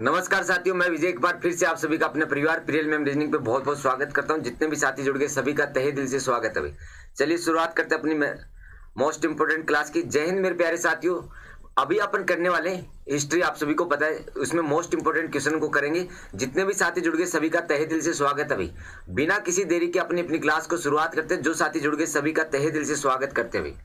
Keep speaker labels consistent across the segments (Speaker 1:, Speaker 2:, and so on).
Speaker 1: नमस्कार साथियों, मैं विजय एक बार फिर से आप सभी का अपने परिवार प्रियल मैम रीजनिंग पे बहुत बहुत स्वागत करता हूं। जितने भी साथी जुड़ गए सभी का तहे दिल से स्वागत है भाई। चलिए शुरुआत करते हैं अपनी मोस्ट इंपोर्टेंट क्लास की। जय हिंद मेरे प्यारे साथियों। अभी अपन करने वाले हैं हिस्ट्री, आप सभी को पता है, उसमें मोस्ट इंपोर्टेंट क्वेश्चन को करेंगे। जितने भी साथी जुड़ गए सभी का तहे दिल से स्वागत है भाई। बिना किसी देरी के अपनी अपनी क्लास को शुरुआत करते हैं। जो साथी जुड़ गए सभी का तहे दिल से स्वागत करते हैं भाई।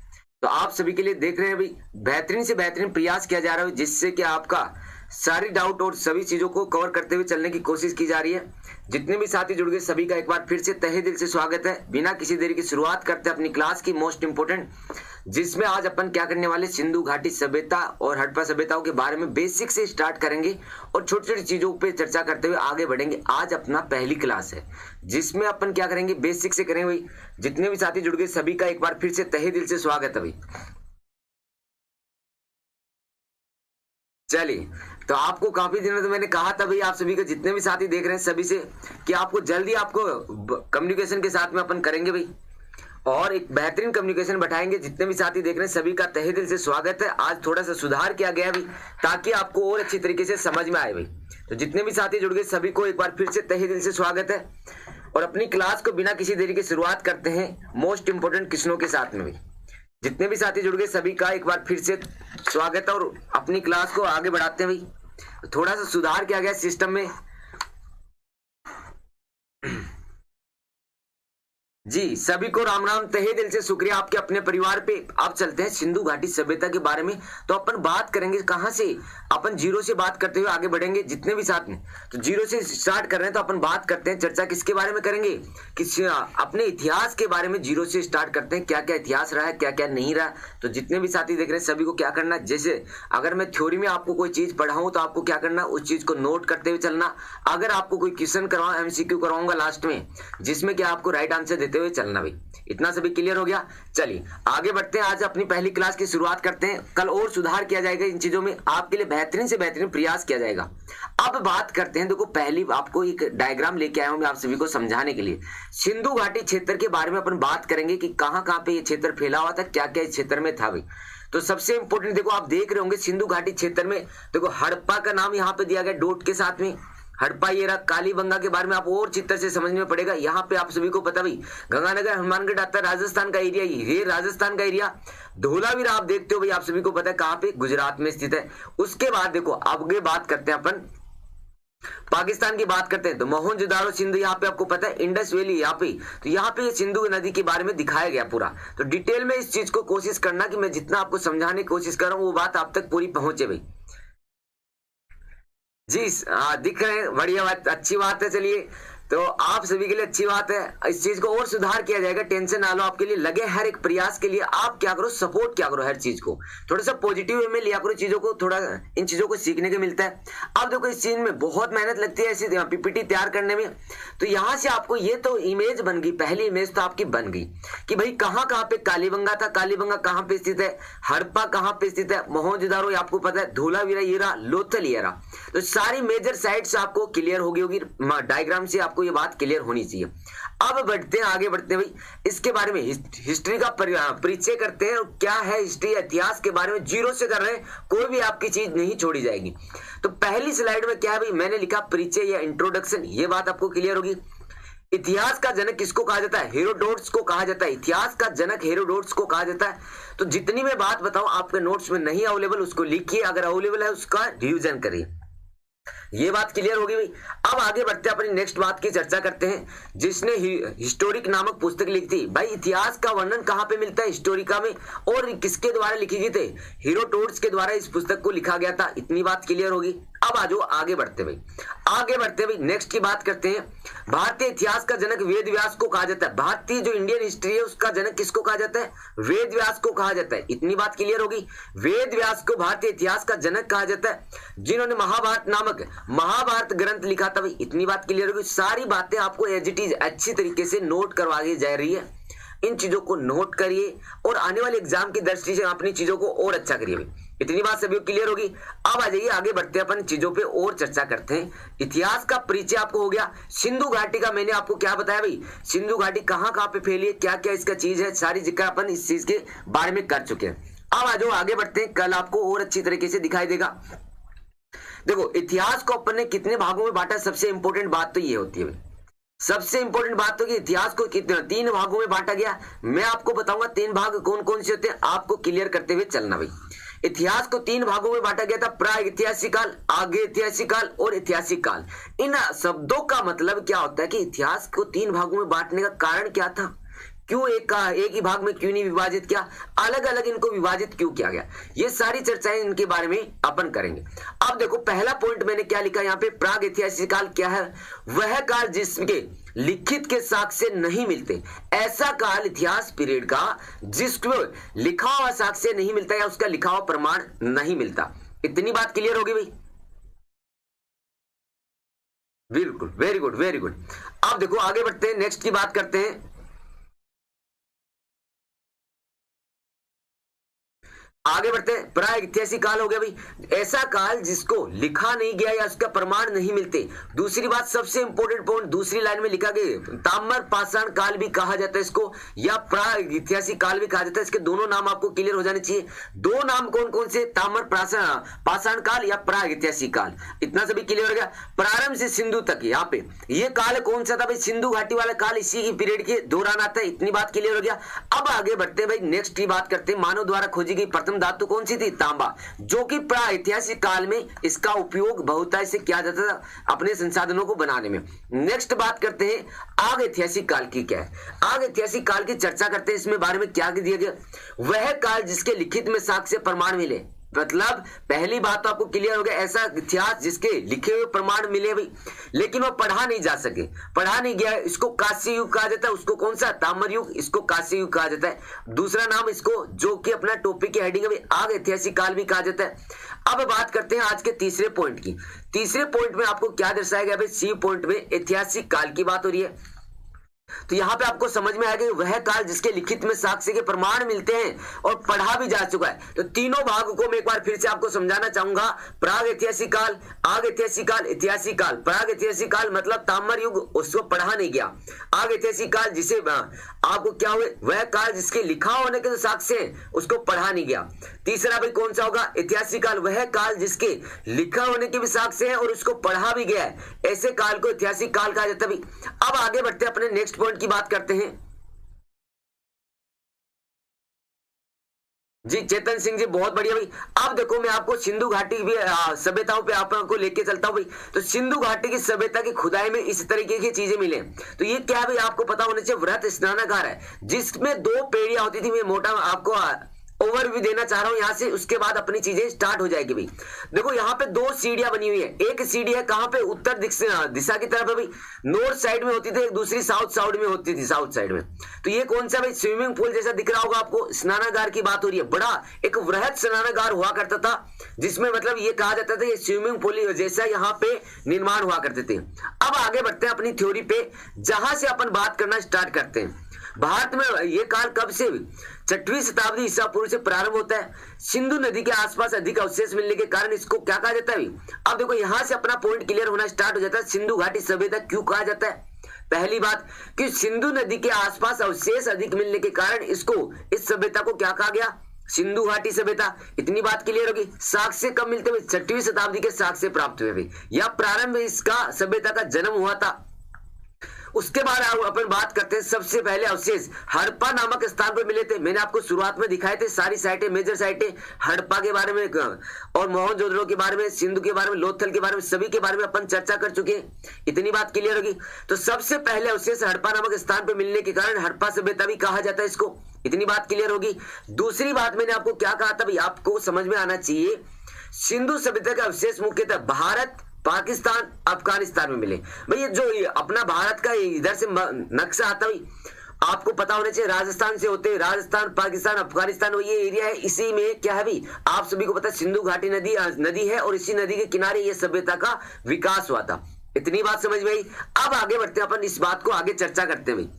Speaker 1: तो आप सभी के लिए देख रहे हैं भाई, बेहतरीन से बेहतरीन प्रयास किया जा रहा है जिससे कि आपका सारी डाउट और सभी चीजों को कवर करते हुए चलने की कोशिश की जा रही है। जितने भी साथी जुड़ गए सभी का एक बार फिर से तहे दिल से स्वागत है। बिना किसी देरी की शुरुआत करते हैं अपनी क्लास की मोस्ट इंपोर्टेंट, जिसमें आज अपन क्या करने वाले, सिंधु घाटी सभ्यता और हड़प्पा सभ्यताओं के बारे में बेसिक से स्टार्ट करेंगे और छोटी छोटी चीजों पे चर्चा करते हुए आगे बढ़ेंगे। आज अपना पहली क्लास है जिसमें अपन क्या करेंगे, बेसिक से करेंगे भाई। जितने भी साथी जुड़ गए सभी का एक बार फिर से तहे दिल से स्वागत है भाई। चलिए, तो आपको काफी दिनों से मैंने कहा था भाई, आप सभी को जितने भी साथी देख रहे हैं सभी से कि आपको जल्दी आपको कम्युनिकेशन के साथ में अपन करेंगे भाई और एक बेहतरीन कम्युनिकेशन बैठाएंगे। जितने भी साथी देख रहे हैं सभी का तहे दिल से स्वागत है। आज थोड़ा सा सुधार किया गया भाई ताकि आपको और अच्छी तरीके से समझ में आए भाई। तो जितने भी साथी जुड़ गए सभी को एक बार फिर से तहे दिल से स्वागत है और अपनी क्लास को बिना किसी देरी की शुरुआत करते हैं मोस्ट इंपोर्टेंट क्वेश्चनों के साथ में भाई। जितने भी साथी जुड़ गए सभी का एक बार फिर से स्वागत है और अपनी क्लास को आगे बढ़ाते हैं भाई। थोड़ा सा सुधार किया गया सिस्टम में जी। सभी को राम राम, तहे दिल से शुक्रिया आपके अपने परिवार पे। आप चलते हैं सिंधु घाटी सभ्यता के बारे में। तो अपन बात करेंगे कहां से, अपन जीरो से बात करते हुए आगे बढ़ेंगे। जितने भी साथ में तो जीरो से स्टार्ट कर रहे हैं, तो अपन बात करते हैं, चर्चा किसके बारे में करेंगे, अपने इतिहास के बारे में जीरो से स्टार्ट करते हैं। क्या क्या इतिहास रहा है, क्या क्या नहीं रहा। तो जितने भी साथी देख रहे हैं सभी को क्या करना, जैसे अगर मैं थ्योरी में आपको कोई चीज पढ़ाऊं तो आपको क्या करना, उस चीज को नोट करते हुए चलना। अगर आपको कोई क्वेश्चन करवाऊं, एमसीक्यू करवाऊंगा लास्ट में, जिसमें क्या आपको राइट आंसर देते हुए चलना भाई। इतना सभी क्लियर हो गया। चलिए आगे बढ़ते हैं। आज अपनी पहली क्लास की शुरुआत करते हैं। कल और सुधार किया जाएगा इन चीजों में, आपके लिए बेहतरीन से बेहतरीन प्रयास किया जाएगा। अब बात करते हैं, देखो पहली आपको एक डायग्राम लेके आया हूं मैं आप सभी को समझाने के लिए। सिंधु घाटी क्षेत्र के बारे में अपन बात करेंगे कि कहां कहां पे ये क्षेत्र फैला हुआ था, क्या क्या इस क्षेत्र में था भाई। तो सबसे इंपॉर्टेंट देखो, आप देख रहे होंगे सिंधु घाटी क्षेत्र में देखो हड़प्पा का नाम यहाँ पे दिया गया डॉट के साथ में। हड़प्पा ये रहा। कालीबंगा के बारे में आप और चित्र से समझने में पड़ेगा। यहाँ पे आप सभी को पता भाई, गंगानगर हनुमानगढ़ आता है राजस्थान का एरिया, ये राजस्थान का एरिया। धोलावीरा आप देखते हो भाई, आप सभी को पता है कहाँ पे, गुजरात में स्थित है। उसके बाद देखो आगे बात करते हैं अपन पाकिस्तान की बात करते हैं। तो मोहनजोदाड़ो सिंधु यहाँ पे आपको पता है, इंडस वैली यहाँ पे, तो यहाँ पे सिंधु नदी के बारे में दिखाया गया पूरा। तो डिटेल में इस चीज को कोशिश करना कि मैं जितना आपको समझाने की कोशिश कर रहा हूँ वो बात आप तक पूरी पहुंचे भाई जी। दिख रहे हैं, बढ़िया बात, अच्छी बात है। चलिए, तो आप सभी के लिए अच्छी बात है। इस चीज को और सुधार किया जाएगा, टेंशन ना लो। आपके लिए लगे हर एक प्रयास के लिए आप क्या करो, सपोर्ट क्या करो, हर चीज को थोड़ा सा पॉजिटिव वे में लिया करो चीजों को, थोड़ा इन चीजों को सीखने को मिलता है। अब देखो इस चीज में बहुत मेहनत लगती है ऐसी पीपीटी तैयार करने में। तो यहाँ से आपको ये तो इमेज बन गई, पहली इमेज तो आपकी बन गई कि भाई कहाँ कहाँ पे कालीबंगा था, कालीबंगा कहाँ पे स्थित है, हड़प्पा कहाँ पे स्थित है, मोहनजोदाड़ो आपको पता है, धोलावीरा ये रहा, लोथल ये रहा। तो सारी मेजर साइट्स आपको क्लियर होगी डायग्राम से, आपको ये बात क्लियर होनी चाहिए। अब बढ़ते हैं, आगे बढ़ते हैं भाई, इसके बारे में हिस्ट्री का परिचय करते हैं। क्या है हिस्ट्री, इतिहास के बारे में जीरो से कर रहे हैं, कोई भी आपकी चीज नहीं छोड़ी जाएगी। तो पहली स्लाइड में क्या है भाई, मैंने लिखा परिचय या इंट्रोडक्शन, ये बात आपको क्लियर होगी। इतिहास का जनक किसको कहा जाता है, हेरोडोटस को कहा जाता है। इतिहास का जनक हेरोडोटस को कहा जाता है। तो जितनी मैं बात बताऊं आपके नोट्स में नहीं अवेलेबल, उसको लिखिए, अगर अवेलेबल है उसका रिवीजन करिए। ये बात क्लियर होगी भाई। अब आगे बढ़ते हैं, अपनी नेक्स्ट बात की चर्चा करते हैं। जिसने हिस्टोरिक नामक पुस्तक लिखी थी भाई, इतिहास का वर्णन कहां पे मिलता है, हिस्टोरिका में, और किसके द्वारा लिखी गई थी, हेरोडोटस के द्वारा इस पुस्तक को लिखा गया था। इतनी बात क्लियर होगी। अब आ जाओ आगे बढ़ते भाई, आगे बढ़ते भाई, नेक्स्ट की बात करते हैं। भारतीय इतिहास का जनक वेद व्यास को कहा जाता है। भारतीय जो इंडियन हिस्ट्री है उसका जनक किसको कहा जाता है, वेद व्यास को कहा जाता है। इतनी बात क्लियर होगी। वेद व्यास को भारतीय इतिहास का जनक कहा जाता है, जिन्होंने महाभारत नामक महाभारत ग्रंथ लिखा था भाई। इतनी बात क्लियर होगी। सारी बातें आपको एज इट इज अच्छी तरीके से नोट करवाई जा रही है। इन चीजों को नोट करिए और आने वाले एग्जाम की दृष्टि से अपनी चीजों को और अच्छा करिए भाई। इतनी बात सभी क्लियर होगी। अब आ जाइए, आगे बढ़ते हैं, अपन चीजों पे और चर्चा करते हैं। इतिहास का परिचय आपको हो गया। सिंधु घाटी का मैंने आपको क्या बताया भाई, सिंधु घाटी कहाँ कहाँ पे फैली है, क्या क्या इसका चीज है, सारी जिक्र अपन इस चीज के बारे में कर चुके हैं। अब आ जाओ आगे बढ़ते हैं, कल आपको और अच्छी तरीके से दिखाई देगा। देखो इतिहास को अपन ने कितने भागों में बांटा, सबसे इंपॉर्टेंट बात तो ये होती है भाई, सबसे इंपॉर्टेंट बात तो कि इतिहास को कितने 3 भागों में बांटा गया। मैं आपको बताऊंगा 3 भाग कौन कौन से होते हैं, आपको क्लियर करते हुए चलना भाई। इतिहास को 3 भागों में बांटा गया था, प्रागैतिहासिक काल, आगे ऐतिहासिक काल और ऐतिहासिक काल। इन शब्दों का मतलब क्या होता है कि इतिहास को 3 भागों में बांटने का कारण क्या था, क्यों एक ही भाग में क्यों नहीं विभाजित किया, अलग अलग इनको विभाजित क्यों किया गया, ये सारी चर्चाएं इनके बारे में अपन करेंगे। अब देखो पहला पॉइंट मैंने क्या लिखा यहाँ पे, प्रागैतिहासिक काल क्या है, वह काल जिसके लिखित के साक्ष्य नहीं मिलते, ऐसा काल इतिहास पीरियड का जिसको लिखा हुआ साक्ष्य नहीं मिलता या उसका लिखा हुआ प्रमाण नहीं मिलता। इतनी बात क्लियर होगी भाई? बिल्कुल, वेरी गुड वेरी गुड। अब देखो आगे बढ़ते हैं, नेक्स्ट की बात करते हैं। आगे बढ़ते हैं, प्रागैतिहासिक काल हो गया भाई, ऐसा काल जिसको लिखा नहीं गया या उसका प्रमाण नहीं मिलते। दूसरी बात, सबसे इंपॉर्टेंट पॉइंट दूसरी लाइन में लिखा गया, ताम्र पाषाण काल भी कहा जाता है इसको, या प्रागैतिहासिक काल भी कहा जाता है। इसके दोनों नाम आपको क्लियर हो जाने चाहिए। 2 नाम कौन कौन से, ताम्र पाषाण काल या प्रागैतिहासिक काल, इतना सभी क्लियर हो गया। प्रारंभ से सिंधु तक, यहाँ पे ये काल कौन सा था भाई, सिंधु घाटी वाला काल, इसी की पीरियड के दौरान आता है। इतनी बात क्लियर हो गया। अब आगे बढ़ते हैं भाई, नेक्स्ट की बात करते हैं, मानव द्वारा खोजी गई प्रथम धातु कौन सी थी, तांबा, जो कि प्रागैतिहासिक काल में इसका उपयोग बहुतायत से किया जाता था अपने संसाधनों को बनाने में। नेक्स्ट बात करते हैं आगैतिहासिक काल की, क्या है आगैतिहासिक काल की चर्चा करते हैं। इसमें बारे में क्या दिया गया, वह काल जिसके लिखित में साक्ष्य प्रमाण मिले, मतलब पहली बात तो आपको क्लियर हो गया, ऐसा इतिहास जिसके लिखे हुए प्रमाण मिले भी लेकिन वो पढ़ा नहीं जा सके, पढ़ा नहीं गया, इसको कांस्य युग कहा जाता है। उसको कौन सा, ताम्र युग, इसको कांस्य युग कहा जाता है। दूसरा नाम इसको, जो कि अपना टॉपिक की हेडिंग है, आगैतिहासिक काल भी कहा जाता है। अब बात करते हैं आज के तीसरे पॉइंट की। तीसरे पॉइंट में आपको क्या दर्शाया गया भाई, सी पॉइंट में ऐतिहासिक काल की बात हो रही है। तो यहां पे आपको समझ में आएगा वह काल जिसके लिखित में साक्ष्य के प्रमाण मिलते हैं और पढ़ा भी जा चुका है। तो तीनों भागों को मैं एक बार फिर से आपको समझाना चाहूंगा, प्रागैतिहासिक काल, आगैतिहासिक काल, ऐतिहासिक काल। प्रागैतिहासिक काल मतलब ताम्र युग, उसको पढ़ा नहीं गया। आगैतिहासिक काल जिसे आपको क्या हुए, वह काल जिसके लिखा होने के जो साक्ष्य है उसको पढ़ा नहीं गया। तीसरा भाई कौन सा होगा, ऐतिहासिक काल, वह काल जिसके लिखा होने के भी साक्ष्य है और उसको पढ़ा भी गया है, ऐसे काल को ऐतिहासिक काल कहा जाता है। अब आगे बढ़ते हैं, अपने नेक्स्ट पॉइंट की बात करते हैं। जी चेतन सिंह जी, बहुत बढ़िया भाई। अब देखो मैं आपको सिंधु घाटी भी सभ्यताओं पे आपको लेके चलता हूं भाई। तो सिंधु घाटी की सभ्यता की खुदाई में इस तरीके की चीजें मिले। तो ये क्या भाई, आपको पता होना चाहिए, वृहत स्नानागार है जिसमें 2 पेड़ियां होती थी। मैं मोटा आपको ओवरव्यू देना चाह रहा हूं यहां से, उसके बाद अपनी चीजें स्टार्ट हो जाएगी भाई। देखो यहाँ पे 2 सीढ़ियां बनी हुई है। एक सीढ़ी है कहां पे, उत्तर दिशा की तरफ है भाई, नॉर्थ साइड में होती थी, एक दूसरी साउथ साइड में होती थी, साउथ साइड में। तो ये कौन सा भाई, स्विमिंग पूल जैसा दिख रहा होगा आपको, स्नानागार की बात हो रही है। बड़ा एक वृहत स्नानागार हुआ करता था जिसमें मतलब ये कहा जाता था ये स्विमिंग पूल जैसा यहाँ पे निर्माण हुआ करते थे। अब आगे बढ़ते हैं अपनी थ्योरी पे, जहां से अपन बात करना स्टार्ट करते हैं। भारत में ये काल कब से, 6वीं शताब्दी ईसा पूर्व से प्रारंभ होता है। सिंधु नदी के आसपास अधिक अवशेष मिलने के कारण इसको क्या कहा जाता है। अब देखो यहां से अपना पॉइंट क्लियर होना स्टार्ट हो जाता है, सिंधु घाटी सभ्यता क्यों कहा जाता है। पहली बात कि सिंधु नदी के आसपास अवशेष अधिक मिलने के कारण इसको, इस सभ्यता को क्या कहा गया, सिंधु घाटी सभ्यता। इतनी बात क्लियर होगी। साक्ष्य कब मिलते हुए, 6वीं शताब्दी के साक्ष्य प्राप्त हुए या प्रारंभ इसका सभ्यता का जन्म हुआ था। उसके बाद अपन बात करते हैं, सबसे पहले अवशेष हड़प्पा नामक स्थान पर मिले थे। मैंने आपको शुरुआत में दिखाए थे सारी साइटें, मेजर साइटें, हड़प्पा के बारे में और मोहनजोदड़ो के बारे में, सिंधु के बारे में, लोथल के बारे में, सभी के बारे में अपन चर्चा कर चुके हैं। इतनी बात क्लियर होगी। तो सबसे पहले अवशेष हड़प्पा नामक स्थान पर मिलने के कारण हड़प्पा सभ्यता भी कहा जाता है इसको। इतनी बात क्लियर होगी। दूसरी बात मैंने आपको क्या कहा था भाई, आपको समझ में आना चाहिए, सिंधु सभ्यता के अवशेष मुख्यतः भारत, पाकिस्तान, अफगानिस्तान में मिले। भाई ये जो अपना भारत का इधर से नक्शा आता है, आपको पता होना चाहिए राजस्थान से होते, राजस्थान, पाकिस्तान, अफगानिस्तान, ये एरिया है। इसी में क्या है भाई, आप सभी को पता है सिंधु घाटी नदी है और इसी नदी के किनारे ये सभ्यता का विकास हुआ था। इतनी बात समझ में आई। अब आगे बढ़ते हैं, अपन इस बात को आगे चर्चा करते हैं भाई।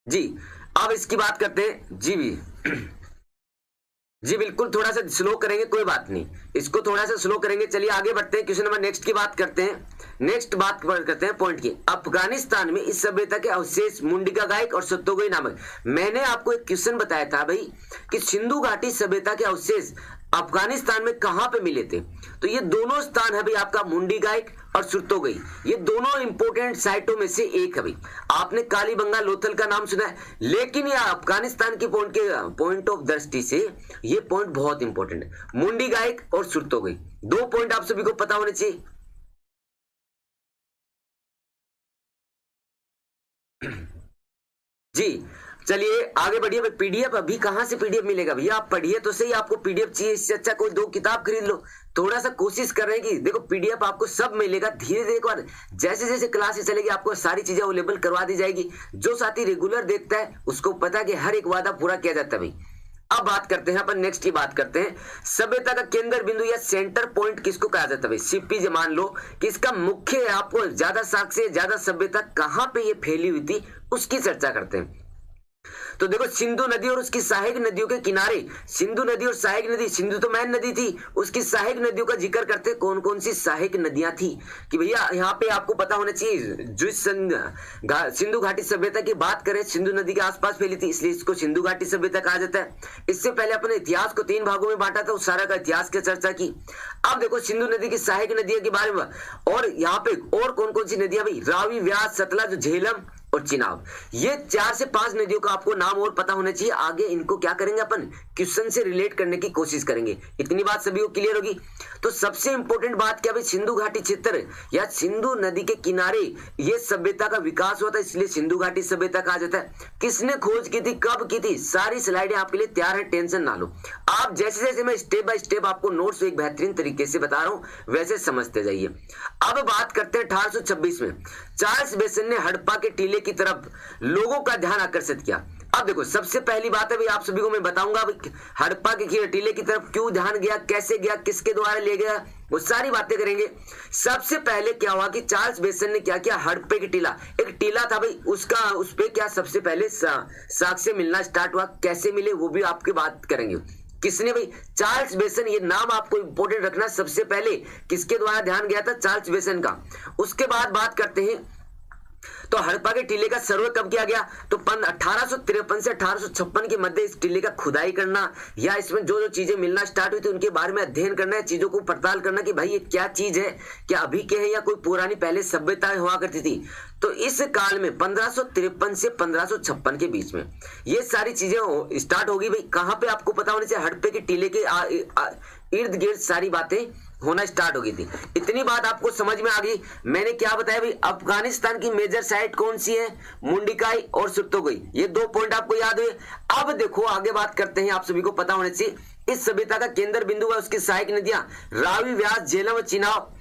Speaker 1: जी अब इसकी बात करते हैं। जी भी जी बिल्कुल, थोड़ा सा स्लो करेंगे, कोई बात नहीं, इसको थोड़ा सा स्लो करेंगे। चलिए आगे बढ़ते हैं, क्वेश्चन नंबर नेक्स्ट की बात करते हैं। नेक्स्ट बात करते हैं पॉइंट की, अफगानिस्तान में इस सभ्यता के अवशेष मुंडिका गायक और सत्तोगई नामक। मैंने आपको एक क्वेश्चन बताया था भाई कि सिंधु घाटी सभ्यता के अवशेष अफगानिस्तान में कहां पे मिले थे? तो ये दोनों स्थान है भाई आपका मुंडीगाइक और सुरतोगई, ये दोनों इंपोर्टेंट साइटों में से एक है भाई। आपने कालीबंगा लोथल का नाम सुना है, लेकिन यह अफगानिस्तान की पॉइंट ऑफ दृष्टि से ये पॉइंट बहुत इंपॉर्टेंट है, मुंडीगाइक और सुरतोगई। 2 पॉइंट आप सभी को पता होने चाहिए। जी चलिए आगे बढ़िए। पीडीएफ अभी कहां से पीडीएफ मिलेगा भैया? आप पढ़िए तो सही, आपको पीडीएफ चाहिए, इससे अच्छा कोई 2 किताब खरीद लो। थोड़ा सा कोशिश कर रहे हैं कि देखो पीडीएफ आपको सब मिलेगा धीरे धीरे, एक बार जैसे जैसे क्लासेस चलेगी आपको सारी चीजें अवेलेबल करवा दी जाएगी। जो साथी रेगुलर देखता है उसको पता है कि हर एक वादा पूरा किया जाता है भाई। अब बात करते हैं अपन, नेक्स्ट की बात करते हैं, सभ्यता का केंद्र बिंदु या सेंटर पॉइंट किसको कहा जाता है भाई? सीपी। मान लो कि इसका मुख्य, आपको ज्यादा साक्ष्य, ज्यादा सभ्यता कहां पे ये फैली हुई थी उसकी चर्चा करते हैं। तो देखो सिंधु नदी और उसकी सहायक नदियों के किनारे, सिंधु नदी और सहायक नदी, सिंधु तो मेन नदी थी, उसकी सहायक नदियों का जिक्र करते हैं। कौन कौन सी सहायक नदियां थी कि भैया यहाँ पे आपको पता होना चाहिए। जो सिंधु घाटी सभ्यता की बात करें, सिंधु नदी के आसपास फैली थी, इसलिए इसको सिंधु घाटी सभ्यता कहा जाता है। इससे पहले अपने इतिहास को 3 भागों में बांटा था, उस सारा का इतिहास की चर्चा की। अब देखो सिंधु नदी की सहायक नदियों के बारे में, और यहाँ पे और कौन कौन सी नदियां भाई? रावी, व्यास, सतलज, झेलम और चिनाब। ये 4 से 5 नदियों का आपको नाम और पता होना चाहिए। आगे इनको क्या करेंगे अपन? क्वेश्चन से रिलेट करने की कोशिश करेंगे। इतनी बात सभी को क्लियर होगी। तो सबसे इंपॉर्टेंट बात क्या भाई? सिंधु घाटी क्षेत्र या सिंधु नदी के किनारे ये सभ्यता का विकास हुआ था, इसलिए सिंधु घाटी सभ्यता कहा जाता है। किसने खोज की थी, कब की थी? सारी स्लाइडें आपके लिए तैयार है, टेंशन ना लो। आप जैसे जैसे मैं स्टेप बाय स्टेप आपको नोट्स एक बेहतरीन तरीके से बता रहा हूं वैसे समझते जाइए। अब बात करते हैं 1826 में चार्ल्स बेसन ने हड़प्पा के टीले की तरफ लोगों का ध्यान आकर्षित किया। अब देखो सबसे पहली बात है भाई, आप सभी को मैं बताऊंगा हड़प्पा के टीले की तरफ क्यों ध्यान गया, कैसे गया, किसके द्वारा ले गया, वो सारी बातें करेंगे। सबसे पहले क्या हुआ कि चार्ल्स बेसन ने क्या किया, हड़प्पे की टीला, एक टीला था भाई, उसका उस पे क्या सबसे पहले साक्ष्य मिलना स्टार्ट हुआ। कैसे मिले वो भी आपकी बात करेंगे। किसने भाई? चार्ल्स बेसन। ये नाम आपको इंपोर्टेंट रखना। सबसे पहले किसके द्वारा ध्यान गया था? चार्ल्स बेसन का। उसके बाद बात करते हैं तो हड़प्पा के टीले का सर्वे कब किया गया? तो 1853 से 1856 के मध्य इस टीले का खुदाई करना या इसमें जो जो चीजें मिलना स्टार्ट हुई थी उनके बारे में अध्ययन करना, चीजों को पड़ताल करना कि भाई ये क्या चीज है, क्या अभी के है या कोई पुरानी पहले सभ्यता हुआ करती थी। तो इस काल में 1553 से 1556 के बीच में ये सारी चीजें स्टार्ट होगी भाई। कहां पे आपको पता होने से हड़प्पे के टीले के इर्द गिर्द सारी बातें होना स्टार्ट हो गई थी। इतनी बात आपको समझ में आ गई। मैंने क्या बताया भाई? अफगानिस्तान की मेजर साइट कौन सी है? मुंडीकाई और सुरतोगई। ये 2 पॉइंट आपको याद हुए। अब देखो आगे बात करते हैं, आप सभी को पता होने से इस सभ्यता का केंद्र बिंदु है उसकी सहायक नदियां रावी, व्यास, झेलम और चिनाब।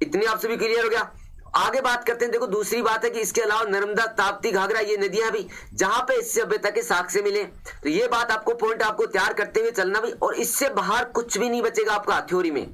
Speaker 1: इतनी आप सभी क्लियर हो गया। आगे बात करते हैं। देखो दूसरी बात है कि इसके अलावा नर्मदा, ताप्ती, घाघरा ये नदियां भी जहां पे इस सभ्यता के साक्ष्य मिले। तो ये बात आपको पॉइंट आपको तैयार करते हुए चलना भी, और इससे बाहर कुछ भी नहीं बचेगा आपका थ्योरी में।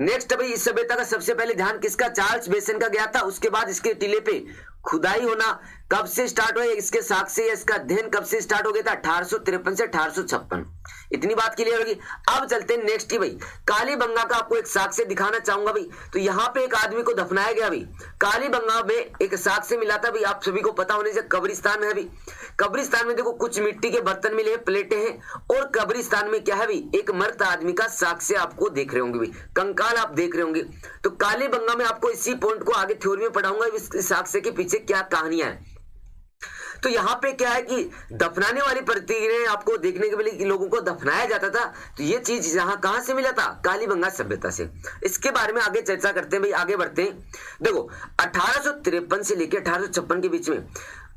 Speaker 1: नेक्स्ट भाई इस सभ्यता का सबसे पहले ध्यान किसका? चार्ल्स बेसन का गया था। उसके बाद इसके टीले पे खुदाई होना कब से स्टार्ट हुआ, इसके साक्ष्य या इसका अध्ययन कब से स्टार्ट हो गया था? 1853 से 1856। इतनी बात क्लियर होगी। अब चलते हैं नेक्स्ट की भाई, कालीबंगा का आपको एक साक्ष्य दिखाना चाहूंगा भाई। तो यहाँ पे एक आदमी को दफनाया गया भाई। कालीबंगा में एक साक्ष्य मिला था भाई, आप सभी को पता होने से कब्रिस्तान में है भाई। कब्रिस्तान में देखो कुछ मिट्टी के बर्तन मिले, प्लेटें हैं, और कब्रिस्तान में क्या है भाई? एक मृत आदमी का साक्ष्य आपको देख रहे होंगे भाई, कंकाल आप देख रहे होंगे। तो कालीबंगा में आपको इसी पॉइंट को आगे थ्योरी में पढ़ाऊंगा, इस साक्ष्य के पीछे क्या कहानियां है। तो यहाँ पे क्या है कि दफनाने वाली प्रक्रिया आपको देखने के लिए कि लोगों को दफनाया जाता था। तो ये चीज यहाँ कहां से मिला था? कालीबंगा सभ्यता से। इसके बारे में आगे चर्चा करते हैं भाई, आगे बढ़ते हैं। देखो 1853 से लेकर 1856 के बीच में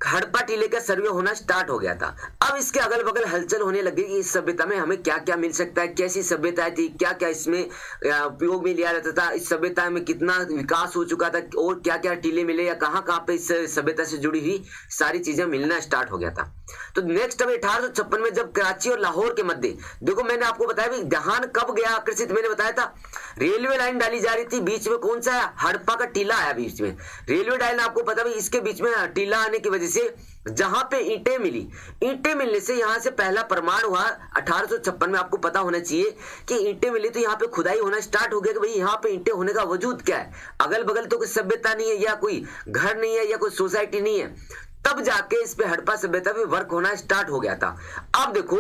Speaker 1: हड़प्पा टीले का सर्वे होना स्टार्ट हो गया था। अब इसके अगल बगल हलचल होने लगी कि इस सभ्यता में हमें क्या क्या मिल सकता है, कैसी सभ्यता थी, क्या क्या इसमें उपयोग में लिया जाता था, इस सभ्यता में कितना विकास हो चुका था, और क्या क्या टीले मिले या कहाँ कहाँ पे इस सभ्यता से जुड़ी हुई सारी चीजें मिलना स्टार्ट हो गया था। तो नेक्स्ट अब 1856 में जब कराची और लाहौर के मध्य, देखो मैंने आपको बताया भाई ध्यान कब गया आकर्षित, मैंने बताया था रेलवे लाइन डाली जा रही थी। बीच में कौन सा है? हड़प्पा का टीला आया बीच में। रेलवे लाइन आपको पता भाई, इसके बीच में टीला आने की वजह से जहां पे ईंटें मिली, ईंटें मिलने से यहां से पहला प्रमाण हुआ 1856 में। आपको पता होना चाहिए कि ईंटें मिली तो यहाँ पे खुदाई होना स्टार्ट हो गया कि भाई यहाँ पे ईंटें होने का वजूद क्या है। अगल बगल तो कोई सभ्यता नहीं है, या कोई घर नहीं है, या कोई सोसाइटी नहीं है। तब जाके इस पे हड़प्पा सभ्यता पे वर्क होना स्टार्ट हो गया था। अब देखो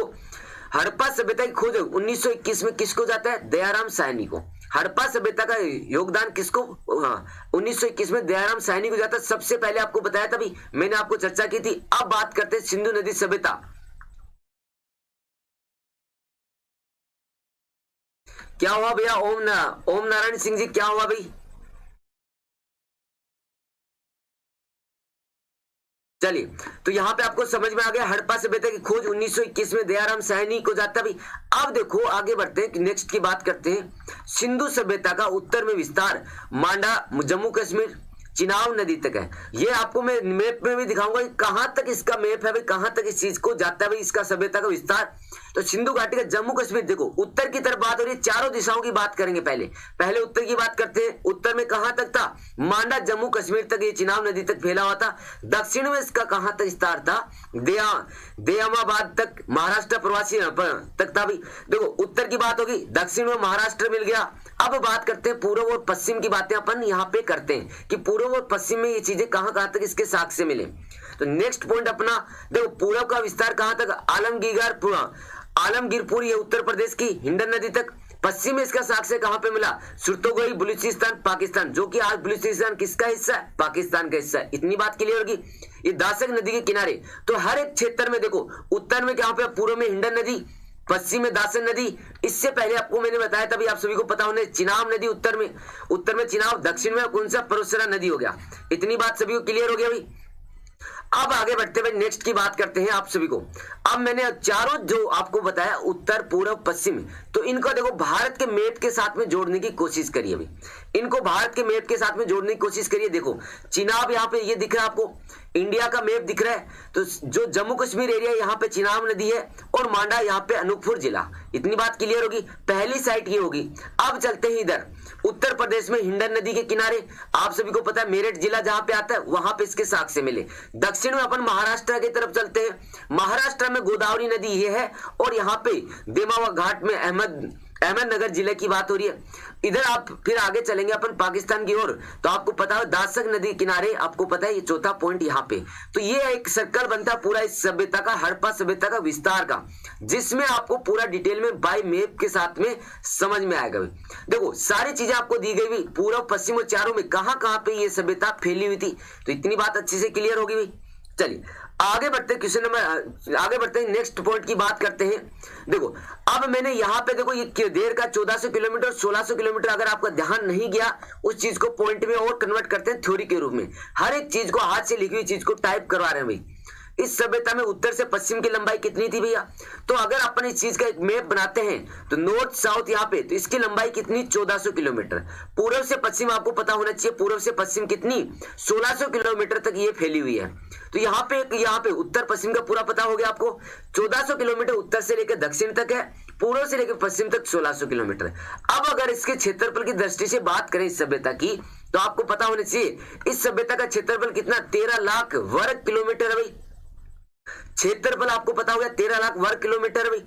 Speaker 1: हड़प्पा सभ्यता की खोज 1921 में किसको जाता है? दयाराम साहनी को। हड़प्पा सभ्यता का योगदान किसको? 1921 में दयाराम साहनी को जाता है। सबसे पहले आपको बताया था भी, मैंने आपको चर्चा की थी। अब बात करते हैं सिंधु नदी सभ्यता। क्या हुआ भैया? ओम नारायण सिंह जी, क्या हुआ भाई? चलिए, तो यहां पे आपको समझ में आ गया हड़प्पा सभ्यता की खोज 1921 में दयाराम साहनी को जाता भी। अब देखो आगे बढ़ते हैं, नेक्स्ट की बात करते हैं। सिंधु सभ्यता का उत्तर में विस्तार मांडा जम्मू कश्मीर चिनाब नदी तक है। ये आपको मैं मैप में भी दिखाऊंगा कि कहां तक इसका मैप है भाई, कहां तक इस चीज को जाता है भाई, इसका सभ्यता का विस्तार। तो सिंधु घाटी का जम्मू कश्मीर, देखो उत्तर की तरफ बात हो रही है, चारों दिशाओं की बात करेंगे। पहले उत्तर की बात करते हैं। उत्तर में कहां तक था? मांडा जम्मू कश्मीर तक, ये चिनाब नदी तक फैला हुआ था। दक्षिण में इसका कहां तक विस्तार था? दयामाबाद तक, महाराष्ट्र प्रवासी तक था भाई। देखो उत्तर की बात होगी, दक्षिण में महाराष्ट्र मिल गया। अब बात करते हैं पूर्व और पश्चिम की बातें अपन यहाँ पे करते हैं कि पूर्व और पश्चिम में ये चीजें कहां तक इसके साक्ष्य मिले। तो नेक्स्ट पॉइंट अपना देखो, पूर्व का विस्तार कहां तक? आलमगीरपुर, ये उत्तर प्रदेश की हिंडन नदी तक। पश्चिम में इसका साक्ष्य कहां पे मिला? सुरतोगई, बलूचिस्तान, पाकिस्तान, जो कि आज बलूचिस्तान किसका हिस्सा है? पाकिस्तान का हिस्सा है। इतनी बात क्लियर होगी। ये दासक नदी के किनारे, तो हर एक क्षेत्र में देखो, उत्तर में क्या पे? पूर्व में हिंडन नदी, पश्चिम में दासन नदी। इससे पहले आपको मैंने बताया था, आप सभी को पता होने, चिनाब नदी उत्तर में चिनाब, दक्षिण में कौन सा? परसरा नदी हो गया। इतनी बात सभी को क्लियर हो गया भाई। अब आगे बढ़ते हुए नेक्स्ट की बात करते हैं आप सभी को। अब मैंने चारों जो आपको बताया, उत्तर, पूर्व, पश्चिम, तो इनको देखो भारत के मैप के साथ में जोड़ने की कोशिश करिए अभी। इनको भारत के मैप के साथ में जोड़ने की कोशिश करिए। देखो चिनाब यहाँ पे ये दिख रहा है आपको, इंडिया का मैप दिख रहा है। तो जो जम्मू कश्मीर एरिया, यहाँ पे चिनाब नदी है और मांडा यहाँ पे अनूपपुर जिला। इतनी बात क्लियर होगी। पहली साइट ये होगी। अब चलते हैं इधर उत्तर प्रदेश में हिंडन नदी के किनारे, आप सभी को पता है मेरठ जिला जहां पे आता है, वहां पे इसके साक्ष्य मिले। दक्षिण में अपन महाराष्ट्र की तरफ चलते हैं। महाराष्ट्र में गोदावरी नदी ये है और यहाँ पे देमावा घाट में अहमदनगर जिले की बात हो रही है। इधर आप फिर आगे चलेंगे अपन पाकिस्तान की ओर, तो आपको पता है दासक नदी किनारे, आपको पता है ये चौथा पॉइंट यहाँ पे। तो ये एक सर्कल बनता है पूरा इस सभ्यता का, हड़प्पा सभ्यता का विस्तार का, जिसमें आपको पूरा डिटेल में बाय मैप के साथ में समझ में आएगा। देखो सारी चीजें आपको दी गई, पूर्व, पश्चिम और चारों में कहां कहां पे ये सभ्यता फैली हुई थी। तो इतनी बात अच्छे से क्लियर होगी भाई। चलिए आगे बढ़ते हैं, क्वेश्चन नंबर आगे बढ़ते हैं, नेक्स्ट पॉइंट की बात करते हैं। देखो अब मैंने यहाँ पे देखो ये देर का 1400 किलोमीटर 1600 किलोमीटर, अगर आपका ध्यान नहीं गया उस चीज को पॉइंट में और कन्वर्ट करते हैं थ्योरी के रूप में। हर एक चीज को हाथ से लिखी हुई चीज को टाइप करवा रहे हैं भाई। इस सभ्यता में उत्तर से पश्चिम की लंबाई कितनी थी भैया? तो अगर अपन इस चीज का एक मैप बनाते हैं तो नॉर्थ साउथ यहाँ पे, तो इसकी लंबाई कितनी? 1400 किलोमीटर। पूर्व से पश्चिम आपको पता होना चाहिए, पूर्व से पश्चिम कितनी? 1600 किलोमीटर तक ये फैली हुई है। तो यहाँ पे उत्तर पश्चिम का पूरा पता हो गया आपको। 1400 किलोमीटर उत्तर से लेकर दक्षिण तक है, पूर्व से लेकर पश्चिम तक 1600 किलोमीटर। अब अगर इसके क्षेत्रफल की दृष्टि से बात करें इस सभ्यता की, तो आपको पता होना चाहिए इस सभ्यता का क्षेत्रफल कितना? 13 लाख वर्ग किलोमीटर है भाई। क्षेत्रफल आपको पता होगा 13 लाख वर्ग किलोमीटर भाई।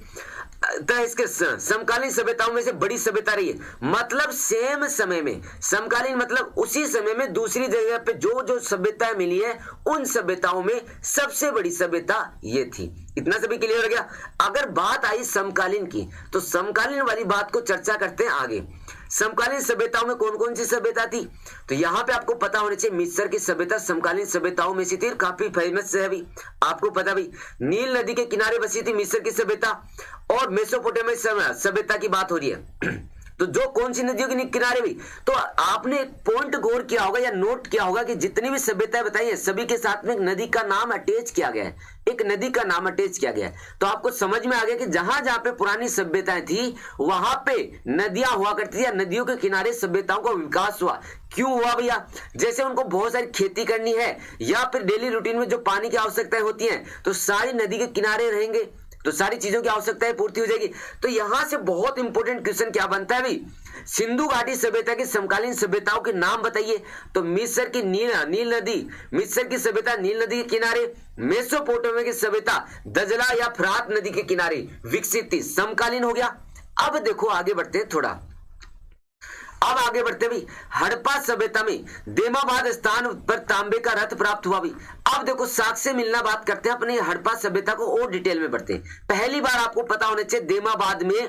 Speaker 1: तो इसके समकालीन सभ्यताओं में से बड़ी सभ्यता रही है, मतलब सेम समय में, समकालीन मतलब उसी समय में दूसरी जगह पे जो जो सभ्यताएं मिली है, उन सभ्यताओं में सबसे बड़ी सभ्यता ये थी। इतना सभी क्लियर हो गया। अगर बात आई समकालीन की, तो समकालीन वाली बात को चर्चा करते हैं आगे। समकालीन सभ्यताओं में कौन कौन सी सभ्यता थी? तो यहाँ पे आपको पता होना चाहिए मिस्र की सभ्यता समकालीन सभ्यताओं में से थी, काफी फेमस है भी। आपको पता भी नील नदी के किनारे बसी थी मिस्र की सभ्यता, और मेसोपोटामिया सभ्यता की बात हो रही है। तो जो कौन सी नदियों के किनारे भी, तो आपने पॉइंट गौर किया होगा या नोट किया होगा कि जितनी भी सभ्यताएं बताई है सभी के साथ में एक नदी का नाम अटैच किया गया है, एक नदी का नाम अटैच किया गया है। तो आपको समझ में आ गया कि जहां जहां पे पुरानी सभ्यताएं थी वहां पे नदियां हुआ करती थी, या नदियों के किनारे सभ्यताओं का विकास हुआ। क्यों हुआ भैया? जैसे उनको बहुत सारी खेती करनी है या फिर डेली रूटीन में जो पानी की आवश्यकताएं होती है, तो सारी नदी के किनारे रहेंगे तो सारी चीजों की आवश्यकताएं पूर्ति हो जाएगी। तो यहां से बहुत इंपॉर्टेंट क्वेश्चन क्या बनता है भाई? सिंधु घाटी सभ्यता की समकालीन सभ्यताओं के नाम बताइए। तो मिस्र की नील नदी, मिस्र की सभ्यता नील नदी के किनारे, मेसोपोटामिया की सभ्यता दजला या फरात नदी के किनारे विकसित थी, समकालीन हो गया। अब देखो आगे बढ़ते हैं थोड़ा, अब आगे बढ़ते भी हड़प्पा सभ्यता में देमाबाद स्थान पर तांबे का रथ प्राप्त हुआ भी। अब देखो साक्ष्य से मिलना बात करते हैं, अपनी हड़प्पा सभ्यता को और डिटेल में बढ़ते हैं। पहली बार आपको पता होना चाहिए देमाबाद में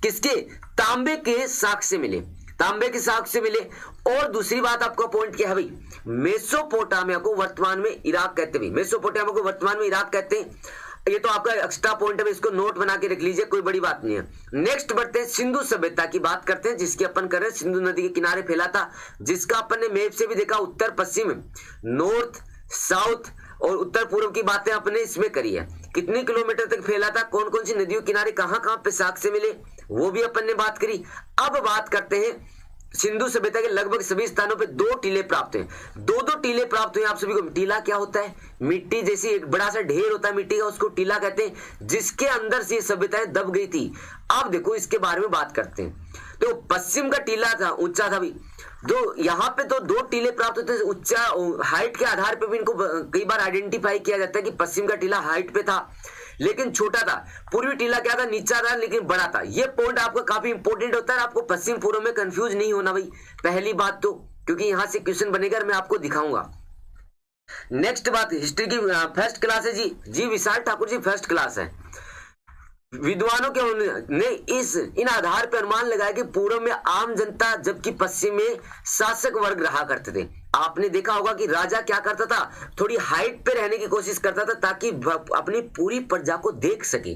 Speaker 1: किसके, तांबे के साक्ष्य मिले, तांबे के साक्ष्य मिले। और दूसरी बात आपका पॉइंट क्या है भाई, मेसोपोटामिया को वर्तमान में इराक कहते हैं, मेसोपोटामिया को वर्तमान में इराक कहते हैं। ये तो आपका एक्स्ट्रा पॉइंट है, इसको नोट बना के रख लीजिए, कोई बड़ी बात नहीं है। नेक्स्ट बढ़ते हैं, सिंधु सभ्यता की बात करते हैं, जिसकी अपन कर रहे हैं, सिंधु नदी के किनारे फैला था, जिसका अपन ने मैप से भी देखा, उत्तर पश्चिम, नॉर्थ साउथ और उत्तर पूर्व की बातें अपने इसमें करी है। कितने किलोमीटर तक फैला था, कौन कौन सी नदियों किनारे कहां कहां पे साक्ष्य मिले, वो भी अपन ने बात करी। अब बात करते हैं सिंधु सभ्यता के लगभग सभी स्थानों पे 2 टीले प्राप्त हुए, 2 टीले प्राप्त हुए आप सभी को। टीला क्या होता है, मिट्टी जैसी एक बड़ा सा ढेर होता है मिट्टी का, उसको टीला कहते हैं, जिसके अंदर से ये सभ्यताएं दब गई थी। अब देखो इसके बारे में बात करते हैं। तो पश्चिम का टीला था, ऊंचा था भी, जो यहाँ पे तो 2 टीले प्राप्त होते हैं। ऊंचा हाइट के आधार पे भी इनको कई बार आइडेंटिफाई किया जाता है कि पश्चिम का टीला हाइट पे था लेकिन छोटा था, पूर्वी टीला क्या था, नीचा था लेकिन बड़ा था। ये पॉइंट आपका काफी इंपॉर्टेंट होता है, आपको पश्चिम पूर्व में कंफ्यूज नहीं होना भाई, पहली बात तो, क्योंकि यहां से क्वेश्चन बनेगा, मैं आपको दिखाऊंगा। नेक्स्ट बात, हिस्ट्री की फर्स्ट क्लास है जी विशाल ठाकुर जी फर्स्ट क्लास है। विद्वानों के ने इन आधार पर अनुमान लगाया कि पूर्व में आम जनता जबकि पश्चिम में शासक वर्ग रहा करते थे। आपने देखा होगा कि राजा क्या करता था, थोड़ी हाइट पे रहने की कोशिश करता था ताकि अपनी पूरी प्रजा को देख सके,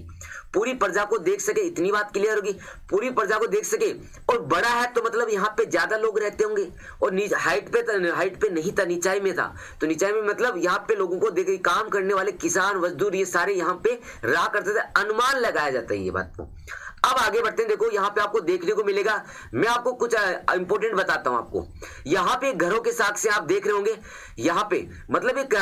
Speaker 1: पूरी प्रजा को देख सके। इतनी बात क्लियर होगी, पूरी प्रजा को देख सके। और बड़ा है तो मतलब यहाँ पे ज्यादा लोग रहते होंगे, और हाइट पे नहीं था, निचाई में था, तो निचाई में मतलब यहाँ पे लोगों को देखे, काम करने वाले किसान मजदूर ये सारे यहाँ पे रहा करते थे, अनुमान लगाया जाता है ये बात को। अब आगे बढ़ते हैं, देखो यहाँ पे आपको देखने को मिलेगा, मैं आपको कुछ इंपोर्टेंट बताता हूं आपको। यहाँ पे घरों के साक्ष्य आप देख रहे होंगे, यहाँ पे मतलब एक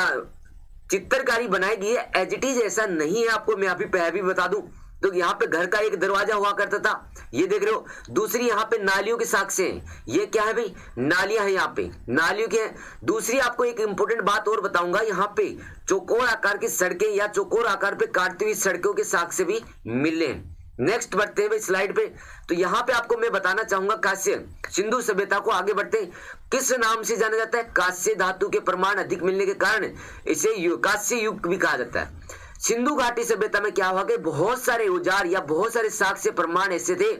Speaker 1: चित्रकारी बनाई गई है, एज इट इज ऐसा नहीं है, आपको मैं अभी बता दूं। तो यहाँ पे घर का एक दरवाजा हुआ करता था, ये देख रहे हो। दूसरी यहाँ पे नालियों के साक्ष्य हैं, ये क्या है भाई, नालियां हैं, यहाँ पे नालियों के हैं। दूसरी आपको एक इंपोर्टेंट बात और बताऊंगा, यहाँ पे चौकोर आकार की सड़कें या चौकोर आकार पे काटती हुई सड़कों के साक्ष्य भी मिले हैं। नेक्स्ट बढ़ते हैं भाई स्लाइड पे। तो यहाँ पे आपको मैं बताना चाहूंगा, कांस्य सिंधु सभ्यता को आगे बढ़ते हैं, किस नाम से जाना जाता है, कांस्य धातु के प्रमाण अधिक मिलने के कारण इसे कांस्य युग भी कहा जाता है। सिंधु घाटी सभ्यता में क्या हुआ कि बहुत सारे औजार या बहुत सारे साक्ष्य प्रमाण ऐसे थे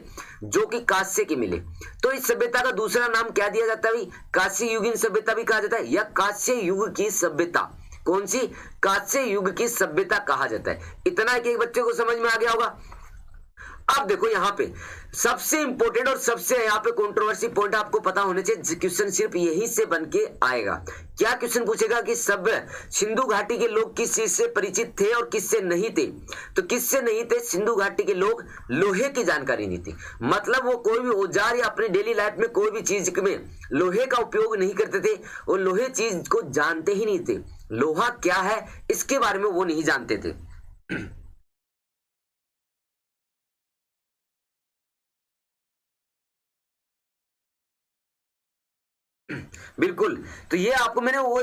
Speaker 1: जो कि कांस्य के मिले, तो इस सभ्यता का दूसरा नाम क्या दिया जाता है भाई, कांस्य युगीन सभ्यता भी कहा जाता है, या कांस्य युग की सभ्यता। कौन सी, कांस्य युग की सभ्यता कहा जाता है। इतना कि एक बच्चे को समझ में आ गया होगा। अब देखो यहाँ पे सबसे इंपॉर्टेंट और सबसे यहाँ पे कंट्रोवर्सी पॉइंट आपको पता होने चाहिए, क्वेश्चन सिर्फ यही से बन के आएगा। क्या क्वेश्चन पूछेगा कि सब सिंधु घाटी के लोग किस चीज से परिचित थे और किससे नहीं थे। तो किससे नहीं थे, सिंधु घाटी के लोग लोहे की जानकारी नहीं थी, मतलब वो कोई भी औजार या अपनी डेली लाइफ में कोई भी चीज में लोहे का उपयोग नहीं करते थे, वो लोहे चीज को जानते ही नहीं थे, लोहा क्या है इसके बारे में वो नहीं जानते थे। बिल्कुल, तो ये आपको मैंने वो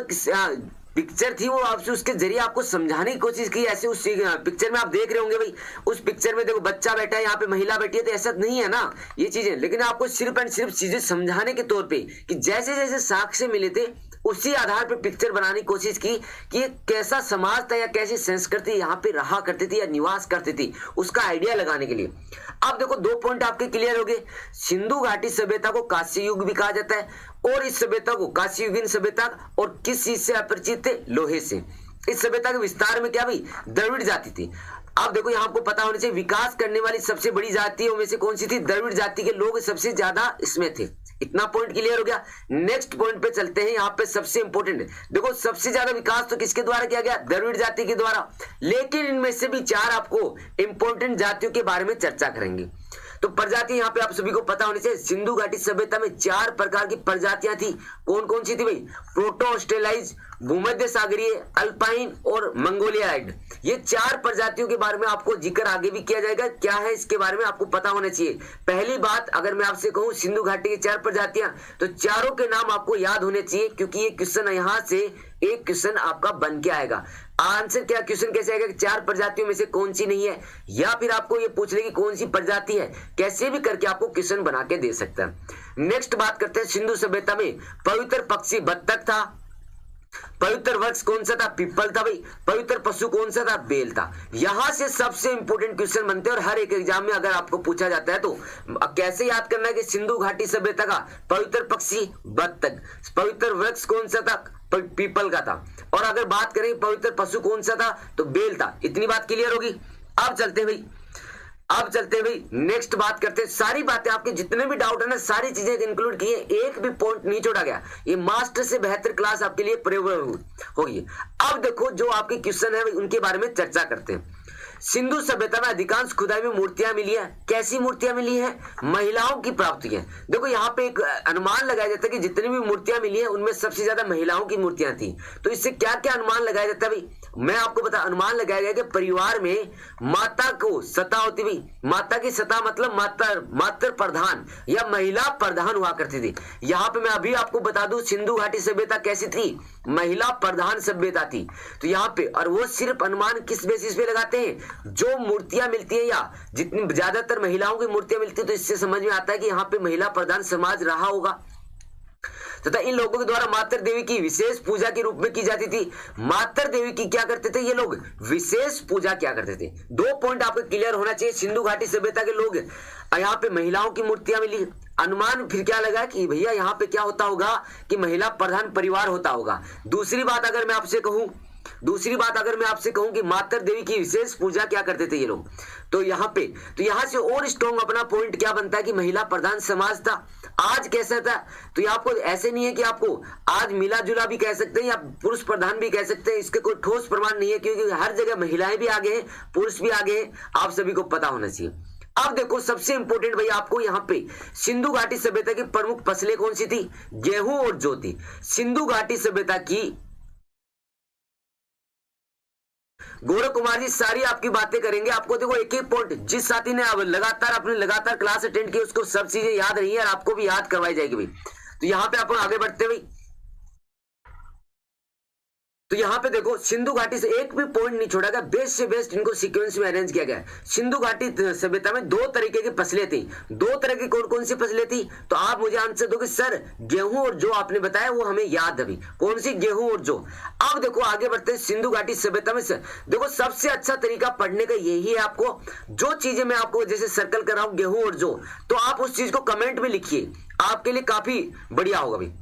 Speaker 1: पिक्चर थी, वो आपसे उसके जरिए आपको समझाने की कोशिश की। ऐसे उस पिक्चर में आप देख रहे होंगे भाई, उस पिक्चर में देखो बच्चा बैठा है, यहाँ पे महिला बैठी है, तो ऐसा नहीं है ना ये चीजें, लेकिन आपको सिर्फ एंड सिर्फ चीजें समझाने के तौर पे कि जैसे जैसे साक्ष्य मिले थे उसी आधार पर पिक्चर बनाने की कोशिश की कि कैसा समाज था या कैसी संस्कृति यहाँ पे रहा करती थी या निवास करती थी, उसका आइडिया लगाने के लिए। अब देखो 2 पॉइंट आपके क्लियर हो गए। सिंधु घाटी सभ्यता को कांस्य युग भी कहा जाता है, और इस सभ्यता को कांस्य युगीन सभ्यता, और किस चीज से अपरिचित थे, लोहे से। इस सभ्यता के विस्तार में क्या भाई, द्रविड़ जाति थी। अब देखो यहाँ आपको पता होना चाहिए, विकास करने वाली सबसे बड़ी जातियों में से कौन सी थी, द्रविड़ जाति के लोग सबसे ज्यादा इसमें थे। इतना पॉइंट क्लियर हो गया। नेक्स्ट पॉइंट पे चलते हैं, यहाँ पे सबसे इंपॉर्टेंट देखो, सबसे ज्यादा विकास तो किसके द्वारा किया गया, द्रविड़ जाति के द्वारा, लेकिन इनमें से भी 4 आपको इंपॉर्टेंट जातियों के बारे में चर्चा करेंगे। तो प्रजाति यहाँ पे आप सभी को पता होनी चाहिए, सिंधु घाटी सभ्यता में 4 प्रकार की प्रजातियां थी। कौन कौन सी थी भाई, प्रोटो ऑस्ट्रेलाइज, भूमध्य सागरीय, अल्पाइन और मंगोलियाइड। ये 4 प्रजातियों के बारे में आपको जिक्र आगे भी किया जाएगा, क्या है इसके बारे में आपको पता होना चाहिए। पहली बात, अगर मैं आपसे कहूं सिंधु घाटी की 4 प्रजातियां, तो चारों के नाम आपको याद होने चाहिए, क्योंकि ये क्वेश्चन यहाँ से एक क्वेश्चन आपका बन के आएगा। आंसर क्या, क्वेश्चन कैसे आएगा कि 4 प्रजातियों में से कौन सी नहीं है, या फिर आपको ये पूछ ले कि कौन सी प्रजाति है, कैसे भी करके आपको क्वेश्चन बना के दे सकता है। नेक्स्ट बात करते हैं, सिंधु सभ्यता में पवित्र पक्षी बत्तख था, पवित्र वृक्ष कौन सा था? पीपल था भाई। पवित्र पशु कौन सा था? बैल था। यहां से सबसे इंपोर्टेंट क्वेश्चन बनते हैं और हर एक एग्जाम में अगर आपको पूछा जाता है तो कैसे याद करना है कि सिंधु घाटी सभ्यता का पवित्र पक्षी बत्तख, पवित्र वृक्ष कौन सा था? पीपल का था। और अगर बात करें पवित्र पशु कौन सा था तो बैल था। इतनी बात क्लियर होगी। अब चलते हैं भाई नेक्स्ट बात करते हैं। सारी बातें आपके जितने भी डाउट है ना सारी चीजें इंक्लूड की है, एक भी पॉइंट नहीं छोड़ा गया। ये मास्टर से बेहतर क्लास आपके लिए प्रयोग होगी। अब देखो जो आपके क्वेश्चन है उनके बारे में चर्चा करते हैं। सिंधु सभ्यता में अधिकांश खुदाई में मूर्तियां मिली है। कैसी मूर्तियां मिली है? महिलाओं की प्राप्ति है। देखो यहाँ पे एक अनुमान लगाया जाता है कि जितनी भी मूर्तियां मिली है उनमें सबसे ज्यादा महिलाओं की मूर्तियां थी। तो इससे क्या क्या अनुमान लगाया जाता है भाई? मैं आपको बता, अनुमान लगाया गया कि परिवार में माता को सत्ता होती थी। माता की सत्ता मतलब मातृ प्रधान या महिला प्रधान हुआ करती थी। यहाँ पे मैं अभी आपको बता दूं सिंधु घाटी सभ्यता कैसी थी? महिला प्रधान सभ्यता थी। तो यहाँ पे और वो सिर्फ अनुमान किस बेसिस पे लगाते हैं? जो मूर्तियां मिलती है या जितनी ज्यादातर महिलाओं की मूर्तियां मिलती है तो इससे समझ में आता है कि यहाँ पे महिला प्रधान समाज रहा होगा तथा इन लोगों के द्वारा मातृ देवी की विशेष पूजा के रूप में की जाती थी। मातृ देवी की क्या करते थे ये लोग? विशेष पूजा क्या करते थे। दो पॉइंट आपको क्लियर होना चाहिए। सिंधु घाटी सभ्यता के लोग यहाँ पे महिलाओं की मूर्तियां मिली। अनुमान फिर क्या लगा कि भैया यहाँ पे क्या होता होगा कि महिला प्रधान परिवार होता होगा। दूसरी बात अगर मैं आपसे कहूं कि मातृ देवी की विशेष पूजा क्या करते थे ये लोग, तो यहाँ से और स्ट्रॉन्ग अपना पॉइंट क्या बनता है कि महिला प्रधान समाज था। आज कैसा था? तो ये आपको ऐसे नहीं है कि आपको आज मिला जुला भी कह सकते हैं या पुरुष प्रधान भी कह सकते हैं। इसके कोई ठोस प्रमाण नहीं है क्योंकि हर जगह महिलाएं भी आगे हैं, पुरुष भी आगे हैं। आप सभी को पता होना चाहिए। अब देखो सबसे इंपोर्टेंट भाई आपको यहाँ पे सिंधु घाटी सभ्यता की प्रमुख फसलें कौन सी थी? गेहूं और जौ थी। सिंधु घाटी सभ्यता की गौरव कुमार जी सारी आपकी बातें करेंगे। आपको देखो एक एक पॉइंट जिस साथी ने लगातार क्लास अटेंड की उसको सब चीजें याद रही है और आपको भी याद करवाई जाएगी भाई। तो यहाँ पे अपन आगे बढ़ते भाई। तो यहाँ पे देखो सिंधु घाटी से एक भी पॉइंट नहीं छोड़ा गया। बेस्ट से बेस्ट इनको सीक्वेंस में अरेंज किया गया। सिंधु घाटी सभ्यता में दो तरीके की फसलें थी। दो तरह की कौन कौन सी फसलें थी? तो आप मुझे आंसर दोगे सर गेहूं और जो आपने बताया वो हमें याद है अभी। कौन सी? गेहूं और जो। अब देखो आगे बढ़ते हैं सिंधु घाटी सभ्यता में। देखो सबसे अच्छा तरीका पढ़ने का यही है। आपको जो चीजें मैं आपको जैसे सर्कल कर रहा हूं गेहूं और जो, तो आप उस चीज को कमेंट में लिखिए, आपके लिए काफी बढ़िया होगा भाई।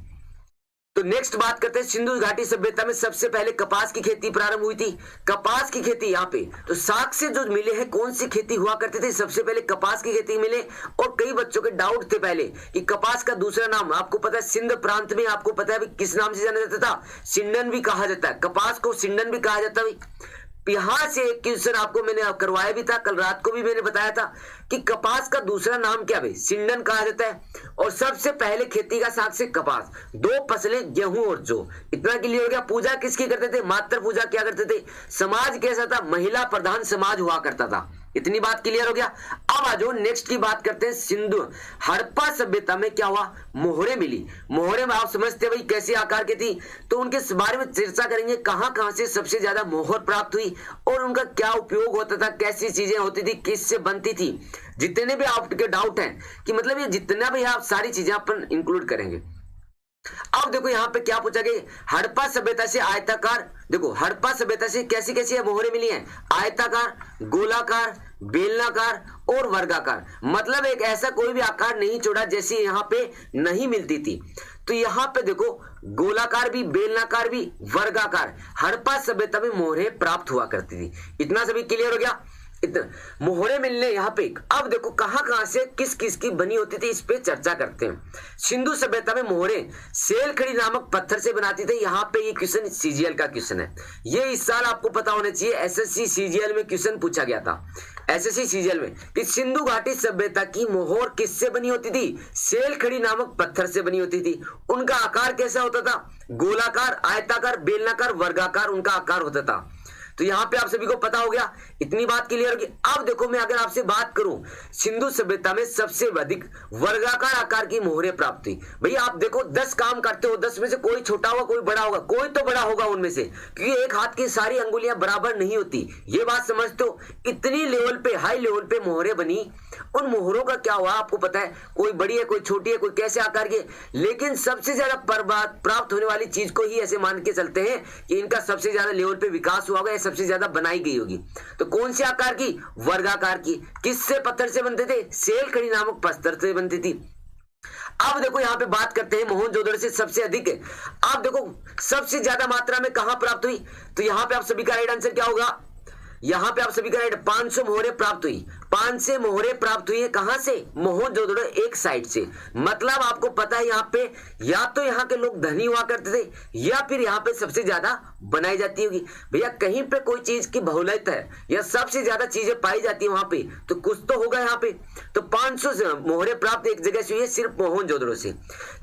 Speaker 1: तो नेक्स्ट बात करते हैं सिंधु घाटी सभ्यता में सबसे पहले कपास की खेती प्रारंभ हुई थी। कपास की खेती यहाँ पे तो साग से जो मिले हैं कौन सी खेती हुआ करती थी? सबसे पहले कपास की खेती मिले। और कई बच्चों के डाउट थे पहले कि कपास का दूसरा नाम आपको पता है सिंध प्रांत में आपको पता है किस नाम से जाना जाता था? सिंडन भी कहा जाता है। कपास को सिंडन भी कहा जाता है। यहां से एक क्वेश्चन आपको मैंने करवाया भी था, कल रात को भी मैंने बताया था कि कपास का दूसरा नाम क्या है? सिंडन कहा जाता है। और सबसे पहले खेती का साग से कपास, दो फसलें गेहूं और जौ। इतना क्लियर हो गया। पूजा किसकी करते थे? मातृ पूजा क्या करते थे? समाज कैसा था? महिला प्रधान समाज हुआ करता था। इतनी बात क्लियर हो गया। अब आ जाओ नेक्स्ट की बात करते हैं। सिंधु हड़प्पा सभ्यता में क्या हुआ? मोहरे मिली। मोहरे में आप समझते हैं भाई कैसे आकार की थी, तो उनके बारे में चर्चा करेंगे। कहां कहां से सबसे ज्यादा मोहर प्राप्त हुई और उनका क्या उपयोग होता था, कैसी चीजें होती थी, किससे बनती थी। जितने भी आपके डाउट हैं कि मतलब ये जितना भी आप सारी चीजें अपन इंक्लूड करेंगे। अब देखो यहाँ पे क्या पूछा गया? हड़प्पा सभ्यता से आयताकार, देखो हड़प्पा सभ्यता से कैसी कैसी मोहरें मिली हैं? आयताकार, गोलाकार, बेलनाकार और वर्गाकार। मतलब एक ऐसा कोई भी आकार नहीं छोड़ा जैसी यहाँ पे नहीं मिलती थी। तो यहाँ पे देखो गोलाकार भी, बेलनाकार भी, वर्गाकार हड़प्पा सभ्यता में मोहरें प्राप्त हुआ करती थी। इतना सभी क्लियर हो गया? इतना मोहरे मिलने यहाँ पे। अब देखो कहां कहां से किस किस की बनी होती थी इस पे चर्चा करते हैं। सिंधु सभ्यता में मोहरे सेलखड़ी नामक पत्थर से बनाती थी। यहाँ पे ये क्वेश्चन सीजीएल का क्वेश्चन है। ये इस साल आपको पता होना चाहिए। एसएससी सीजीएल में क्वेश्चन पूछा गया था। एसएससी सीजीएल में कि सिंधु घाटी सभ्यता की मोहर किससे बनी होती थी? सेलखड़ी नामक पत्थर से बनी होती थी। उनका आकार कैसा होता था? गोलाकार, आयताकार, बेलनाकार, वर्गाकार उनका आकार होता था। तो यहाँ पे आप सभी को पता हो गया, इतनी बात क्लियर होगी। अब देखो मैं अगर आपसे बात करूं, सिंधु सभ्यता में सबसे अधिक वर्गाकार आकार की मोहरें प्राप्त हुई। भैया आप देखो 10 काम करते हो, 10 में से कोई छोटा होगा कोई बड़ा होगा, कोई तो बड़ा होगा उनमें से, क्योंकि एक हाथ की सारी अंगुलियां बराबर नहीं होती, ये बात समझते हो। इतनी लेवल पे, हाई लेवल पे मोहरें बनी। उन मोहरों का क्या हुआ आपको पता है, कोई बड़ी है कोई छोटी है कोई कैसे आकार की, लेकिन सबसे ज्यादा प्राप्त होने वाली चीज को ही ऐसे मान के चलते हैं कि इनका सबसे ज्यादा लेवल पे विकास हुआ होगा, सबसे ज्यादा बनाई गई होगी। तो कौन से आकार की? वर्गाकार की। किससे? पत्थर से बनते थे, सेल खड़ी नामक पत्थर से बनती थी। अब देखो यहां पे बात करते हैं मोहनजोदड़ो से सबसे अधिक है। आप देखो सबसे ज्यादा मात्रा में कहां प्राप्त हुई, तो यहां पे आप सभी का राइट आंसर क्या होगा, यहां पे आप सभी का राइट 500 मोहरें प्राप्त हुई। 500 मोहरें प्राप्त हुई है कहां से? मोहनजोदड़ो एक साइड से। मतलब आपको पता है यहां पे या तो यहां के लोग धनी हुआ करते थे या फिर यहां पे सबसे ज्यादा बनाई जाती होगी। भैया कहीं पे कोई चीज की बहुलत है या सबसे ज्यादा चीजें पाई जाती है वहां पे, तो कुछ तो होगा यहाँ पे। तो 500 मोहरें प्राप्त एक जगह से हुई है, सिर्फ मोहनजोदड़ो से।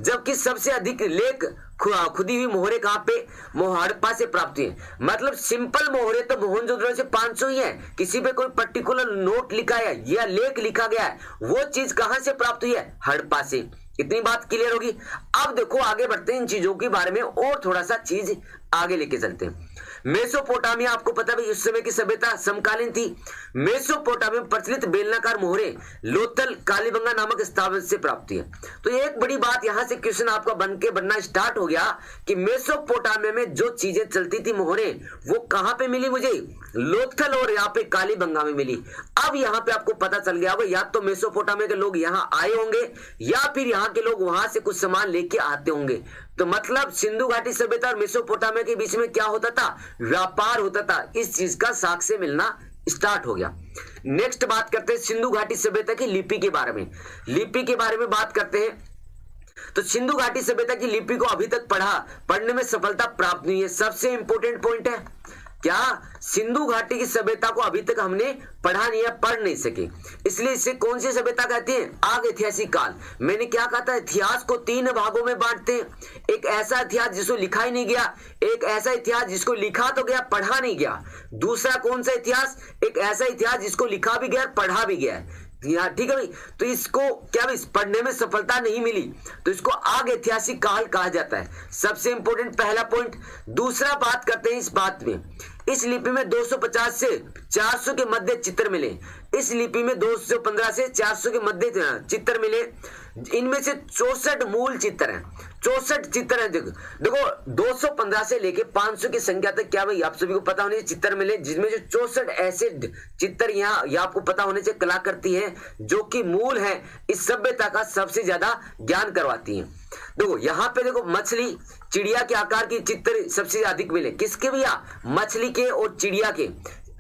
Speaker 1: जबकि सबसे अधिक लेख खुदी हुई मोहरें कहां पे? हड़प्पा से प्राप्त हुई है। मतलब सिंपल मोहरें तो मोहनजोदड़ो से 500 ही है, किसी पे कोई पर्टिकुलर नोट लिखा है या लेख लिखा गया है, वो चीज कहां से प्राप्त हुई है? हड़प्पा से। इतनी बात क्लियर होगी। अब देखो आगे बढ़ते हैं इन चीजों के बारे में और थोड़ा सा चीज आगे लेके चलते हैं। मेसोपोटामिया आपको पता है उस समय की सभ्यता समकालीन थी। मेसोपोटामिया में प्रचलित बेलनाकार मोहरें लोथल कालीबंगा नामक स्थान से प्राप्त हुई है। तो एक बड़ी बात यहां से क्वेश्चन आपका बनना स्टार्ट हो गया कि मेसोपोटामिया में जो चीजें चलती थी मोहरें, वो कहां पे मिली मुझे? लोथल और यहाँ पे कालीबंगा में मिली। अब यहाँ पे आपको पता चल गया होगा या तो मेसोपोटामिया के लोग यहाँ आए होंगे या फिर यहाँ के लोग वहां से कुछ सामान लेके आते होंगे। तो मतलब सिंधु घाटी सभ्यता और मेसोपोटामिया के बीच में क्या होता था? व्यापार होता था। इस चीज का साक्ष्य मिलना स्टार्ट हो गया। नेक्स्ट बात करते हैं सिंधु घाटी सभ्यता की लिपि के बारे में। लिपि के बारे में बात करते हैं तो सिंधु घाटी सभ्यता की लिपि को अभी तक पढ़ने में सफलता प्राप्त नहीं है। सबसे इंपॉर्टेंट पॉइंट है क्या? सिंधु घाटी की सभ्यता को अभी तक हमने पढ़ा नहीं है, पढ़ नहीं सके, इसलिए इसे कौन सी सभ्यता कहते हैं? आग ऐतिहासिक काल। मैंने क्या कहा था? इतिहास को 3 भागों में बांटते हैं। एक ऐसा इतिहास जिसको लिखा ही नहीं गया, एक ऐसा इतिहास जिसको लिखा तो गया पढ़ा नहीं गया, दूसरा कौन सा इतिहास? एक ऐसा इतिहास जिसको लिखा भी गया पढ़ा भी गया। ठीक है भाई, तो इसको क्या भाई पढ़ने में सफलता नहीं मिली, तो इसको आग ऐतिहासिक काल कहा जाता है। सबसे इंपॉर्टेंट पहला पॉइंट। दूसरा बात करते हैं इस बात में, इस लिपि में 250 से 400 के मध्य चित्र मिले। इस लिपि में 215 से 400 के मध्य चित्र मिले। इनमें से 64 मूल चित्र हैं। 64 चित्र हैं। देखो 215 से लेके 500 की संख्या तक क्या भाई आप सभी को पता होने से चित्र मिले, जिसमें जो 64 ऐसे चित्र यहाँ आपको पता होने से कला करती है जो कि मूल है इस सभ्यता का सबसे ज्यादा ज्ञान करवाती है। देखो यहाँ पे देखो मछली चिड़िया के आकार की चित्र सबसे अधिक मिले। किसके भैया? मछली के और चिड़िया के।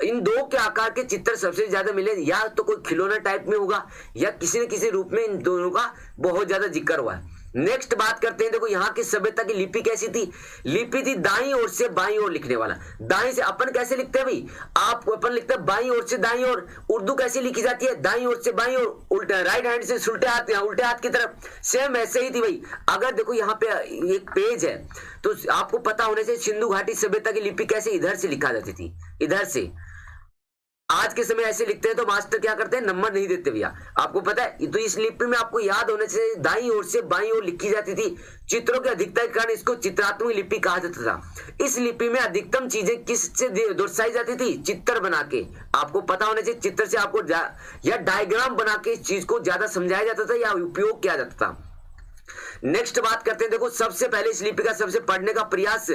Speaker 1: इन दो के आकार के चित्र सबसे ज्यादा मिले। या तो कोई खिलौना टाइप में होगा या किसी न किसी रूप में इन दोनों का बहुत ज्यादा जिक्र हुआ है। नेक्स्ट बात करते हैं। देखो यहाँ की सभ्यता की लिपि कैसी थी? लिपि थी दाईं ओर से बाईं ओर लिखने वाला। दाईं से अपन कैसे लिखते हैं भाई? आप अपन लिखते हैं बाईं ओर से दाईं ओर। उर्दू कैसे लिखी जाती है? दाईं ओर से बाईं ओर, उल्टा राइट हैंड से उल्टे हाथ की तरफ। सेम ऐसे ही थी भाई। अगर देखो यहाँ पे एक पेज है तो आपको पता होने से सिंधु घाटी सभ्यता की लिपि कैसे इधर से लिखा जाती थी, इधर से। आज के समय ऐसे लिखते हैं तो मास्टर क्या करते हैं? नंबर नहीं देते भैया, आपको पता है। तो इस लिपि में आपको याद होने से दाईं ओर से बाईं ओर लिखी जाती थी। चित्रों की अधिकता के कारण इसको चित्रात्मक लिपि कहा जाता था। इस लिपि में अधिकतम चीजें किससे दर्शाई जाती थी? चित्र बना के। आपको पता होने से चित्र से आपको या डायग्राम बना के इस चीज को ज्यादा समझाया जाता था या उपयोग किया जाता था। नेक्स्ट बात करते हैं। देखो सबसे पहले इस लिपि का सबसे पढ़ने का प्रयास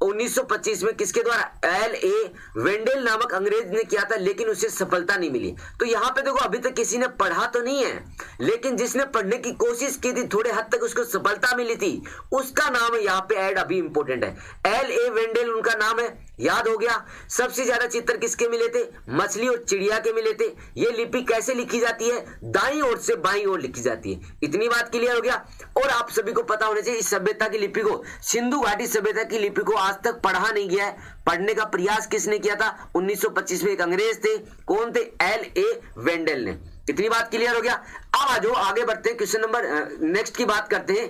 Speaker 1: 1925 में किसके द्वारा? L.A. वेंडेल नामक अंग्रेज ने किया था, लेकिन उसे सफलता नहीं मिली। तो यहाँ पे देखो अभी तक किसी ने पढ़ा तो नहीं है, लेकिन जिसने पढ़ने की कोशिश की थी थोड़े हद तक उसको सफलता मिली थी, उसका नाम है यहाँ पे ऐड अभी इंपॉर्टेंट है। L.A. वेंडेल उनका नाम है, याद हो गया। सबसे ज्यादा चित्र किसके मिले थे? मछली और चिड़िया के मिले थे। ये लिपि कैसे लिखी जाती है? दाईं ओर से बाईं ओर लिखी जाती है। इतनी बात क्लियर हो गया। और आप सभी को पता होने चाहिए इस सभ्यता की लिपि को, सिंधु घाटी सभ्यता की लिपि को आज तक पढ़ा नहीं गया है। पढ़ने का प्रयास किसने किया था? 1925 में एक अंग्रेज थे। कौन थे? L.A. वेंडेल ने। इतनी बात क्लियर हो गया। अब आ जाओ आगे बढ़ते हैं, क्वेश्चन नंबर नेक्स्ट की बात करते हैं।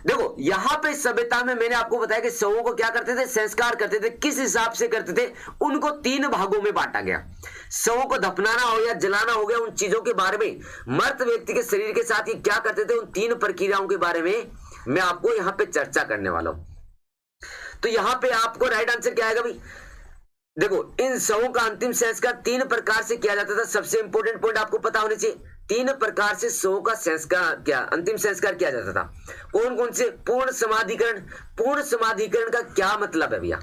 Speaker 1: देखो यहाँ पे सभ्यता में मैंने आपको बताया कि शवों को क्या करते थे, संस्कार करते थे। किस हिसाब से करते थे, उनको 3 भागों में बांटा गया। शवों को दफनाना हो या जलाना हो गया, उन चीजों के बारे में, मृत व्यक्ति के शरीर के साथ ये क्या करते थे, उन 3 प्रक्रियाओं के बारे में मैं आपको यहाँ पे चर्चा करने वाला हूं। तो यहाँ पे आपको राइट आंसर क्या आएगा भाई, देखो इन शवों का अंतिम संस्कार 3 प्रकार से किया जाता था। सबसे इंपॉर्टेंट पॉइंट आपको पता होने चाहिए, 3 प्रकार से शवों का संस्कार क्या अंतिम संस्कार किया जाता था। कौन कौन से, पूर्ण समाधिकरण। पूर्ण समाधिकरण का क्या मतलब है भैया,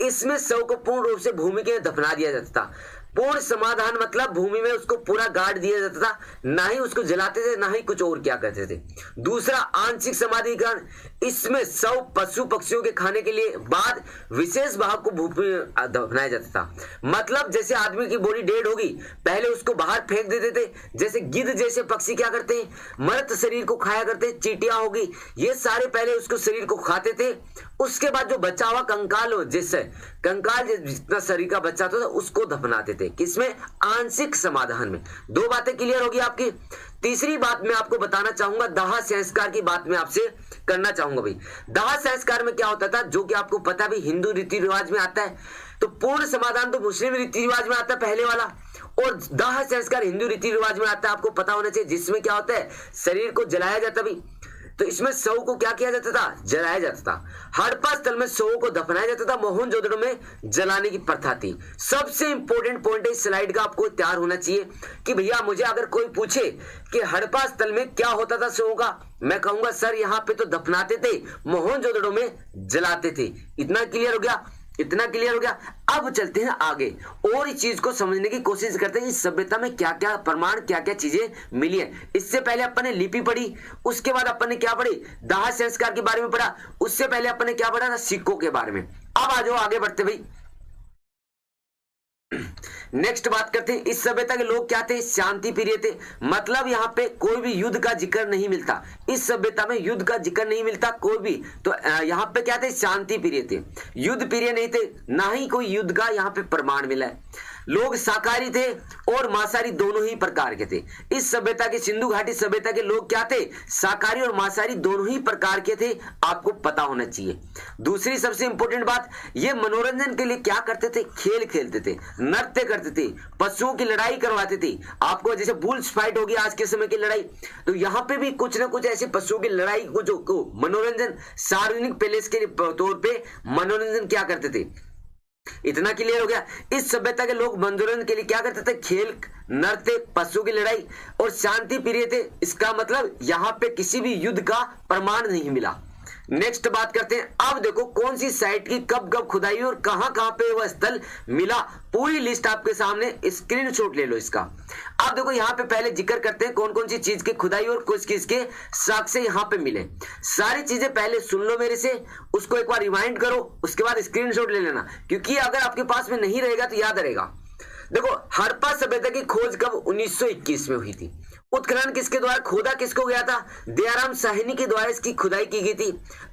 Speaker 1: इसमें शव को पूर्ण रूप से भूमि के दफना दिया जाता था। पूर्ण समाधान मतलब भूमि में उसको पूरा गाड़ दिया जाता था, ना ही उसको जलाते थे, ना ही कुछ और क्या करते थे। दूसरा आंशिक समाधिकरण, इसमें शव पशु पक्षियों के खाने के लिए बाद विशेष भाग को भूमि में दफनाया जाता था। मतलब जैसे आदमी की बॉडी डेड होगी, पहले उसको बाहर फेंक देते थे। जैसे गिद्ध जैसे पक्षी क्या करते हैं, मृत शरीर को खाया करते। चींटियां होगी, ये सारे पहले उसको शरीर को खाते थे। उसके बाद जो बचा हुआ कंकाल हो, जिससे कंकाल जितना शरीर का बचा था उसको दफनाते थे। किसमें, आंशिक समाधान में। 2 बातें क्लियर होगी आपकी। तीसरी बात मैं आपको बताना चाहूंगा, दाह संस्कार की बात मैं आपसे करना चाहूंगा भाई। दाह संस्कार में क्या होता था, जो कि आपको पता भी हिंदू रीति रिवाज में आता है। तो पूर्ण समाधान तो मुस्लिम रीति रिवाज में आता है पहले वाला, और दाह संस्कार हिंदू रीति रिवाज में आता है, आपको पता होना चाहिए। जिसमें क्या होता है, शरीर को जलाया जाता भी। तो इसमें शव को क्या किया जाता था, जलाया जाता था। हड़प्पा स्थल में शवों को दफनाया जाता था, मोहनजोदड़ो में जलाने की प्रथा थी। सबसे इंपॉर्टेंट पॉइंट इस स्लाइड का आपको तैयार होना चाहिए कि भैया मुझे अगर कोई पूछे कि हड़प्पा स्थल में क्या होता था शवों का, मैं कहूंगा सर यहाँ पे तो दफनाते थे, मोहनजोदड़ो में जलाते थे। इतना क्लियर हो गया, इतना क्लियर हो गया। अब चलते हैं आगे और इस चीज को समझने की कोशिश करते हैं, इस सभ्यता में क्या क्या प्रमाण, क्या क्या चीजें मिली है। इससे पहले अपन ने लिपि पढ़ी, उसके बाद अपन ने क्या पढ़ी, दाह संस्कार के बारे में पढ़ा। उससे पहले अपन ने क्या पढ़ा था, सिक्कों के बारे में। अब आ जाओ आगे बढ़ते भाई, नेक्स्ट बात करते हैं। इस सभ्यता के लोग क्या थे, शांति प्रिय थे। मतलब यहाँ पे कोई भी युद्ध का जिक्र नहीं मिलता, इस सभ्यता में युद्ध का जिक्र नहीं मिलता कोई भी। तो यहाँ पे क्या थे, शांति प्रिय थे, युद्ध प्रिय नहीं थे, ना ही कोई युद्ध का यहाँ पे प्रमाण मिला है। लोग शाकाहारी थे और मांसाहारी दोनों ही प्रकार के थे। इस सभ्यता के, सिंधु घाटी सभ्यता के लोग क्या थे, शाकाहारी और मांसाहारी दोनों ही प्रकार के थे, आपको पता होना चाहिए। दूसरी सबसे इंपॉर्टेंट बात, ये मनोरंजन के लिए क्या करते थे, खेल खेलते थे, नृत्य करते थे, पशुओं की लड़ाई करवाते थे। आपको जैसे बुल्स फाइट होगी आज के समय की लड़ाई, तो यहाँ पे भी कुछ ना कुछ ऐसे पशुओं की लड़ाई को जो मनोरंजन, सार्वजनिक पैलेस के तौर पे मनोरंजन क्या करते थे। इतना क्लियर हो गया। इस सभ्यता के लोग मनोरंजन के लिए क्या करते थे, खेल, नृत्य, पशु की लड़ाई और शांति प्रिय थे। इसका मतलब यहाँ पे किसी भी युद्ध का प्रमाण नहीं मिला। नेक्स्ट बात करते हैं। अब देखो कौन सी साइट की कब कब खुदाई और कहां कहां पे वह स्थल मिला, पूरी लिस्ट आपके सामने, स्क्रीनशॉट ले लो इसका। अब देखो यहाँ पे पहले जिक्र करते हैं कौन कौन सी चीज की खुदाई और कुछ किसके साक्ष्य यहाँ पे मिले। सारी चीजें पहले सुन लो मेरे से, उसको एक बार रिमाइंड करो, उसके बाद स्क्रीनशॉट ले लेना, क्योंकि अगर आपके पास में नहीं रहेगा तो याद रहेगा। देखो हड़प्पा सभ्यता की खोज कब, 1921 में हुई थी। उत्खनन किसके द्वारा, खोदा किसको गया था, दयाराम साहनी के द्वारा इसकी खुदाई की गई थी।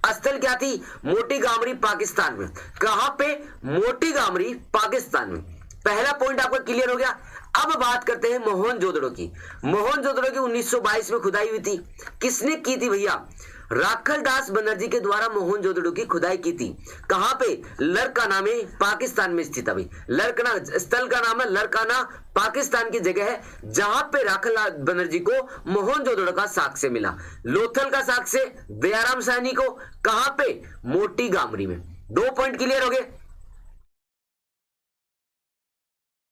Speaker 1: स्थल क्या थी, मोटी गामरी पाकिस्तान में। कहां पे, मोटी गामरी पाकिस्तान में। पहला पॉइंट आपको क्लियर हो गया। अब बात करते हैं मोहनजोदड़ो की। मोहनजोदड़ो की 1922 में खुदाई हुई थी। किसने की थी भैया, राखलदास बनर्जी के द्वारा मोहनजोदड़ो की खुदाई की थी। कहां पे, लरकाना में, पाकिस्तान में स्थित है। लरकाना स्थल का नाम है, लरकाना पाकिस्तान की जगह है, जहां पे राखलदास बनर्जी को मोहनजोदड़ो का साक्ष्य मिला। लोथल का साक्ष्य दयाराम साहनी को, कहां पे, मोटी गामरी में। 2 पॉइंट क्लियर हो गए।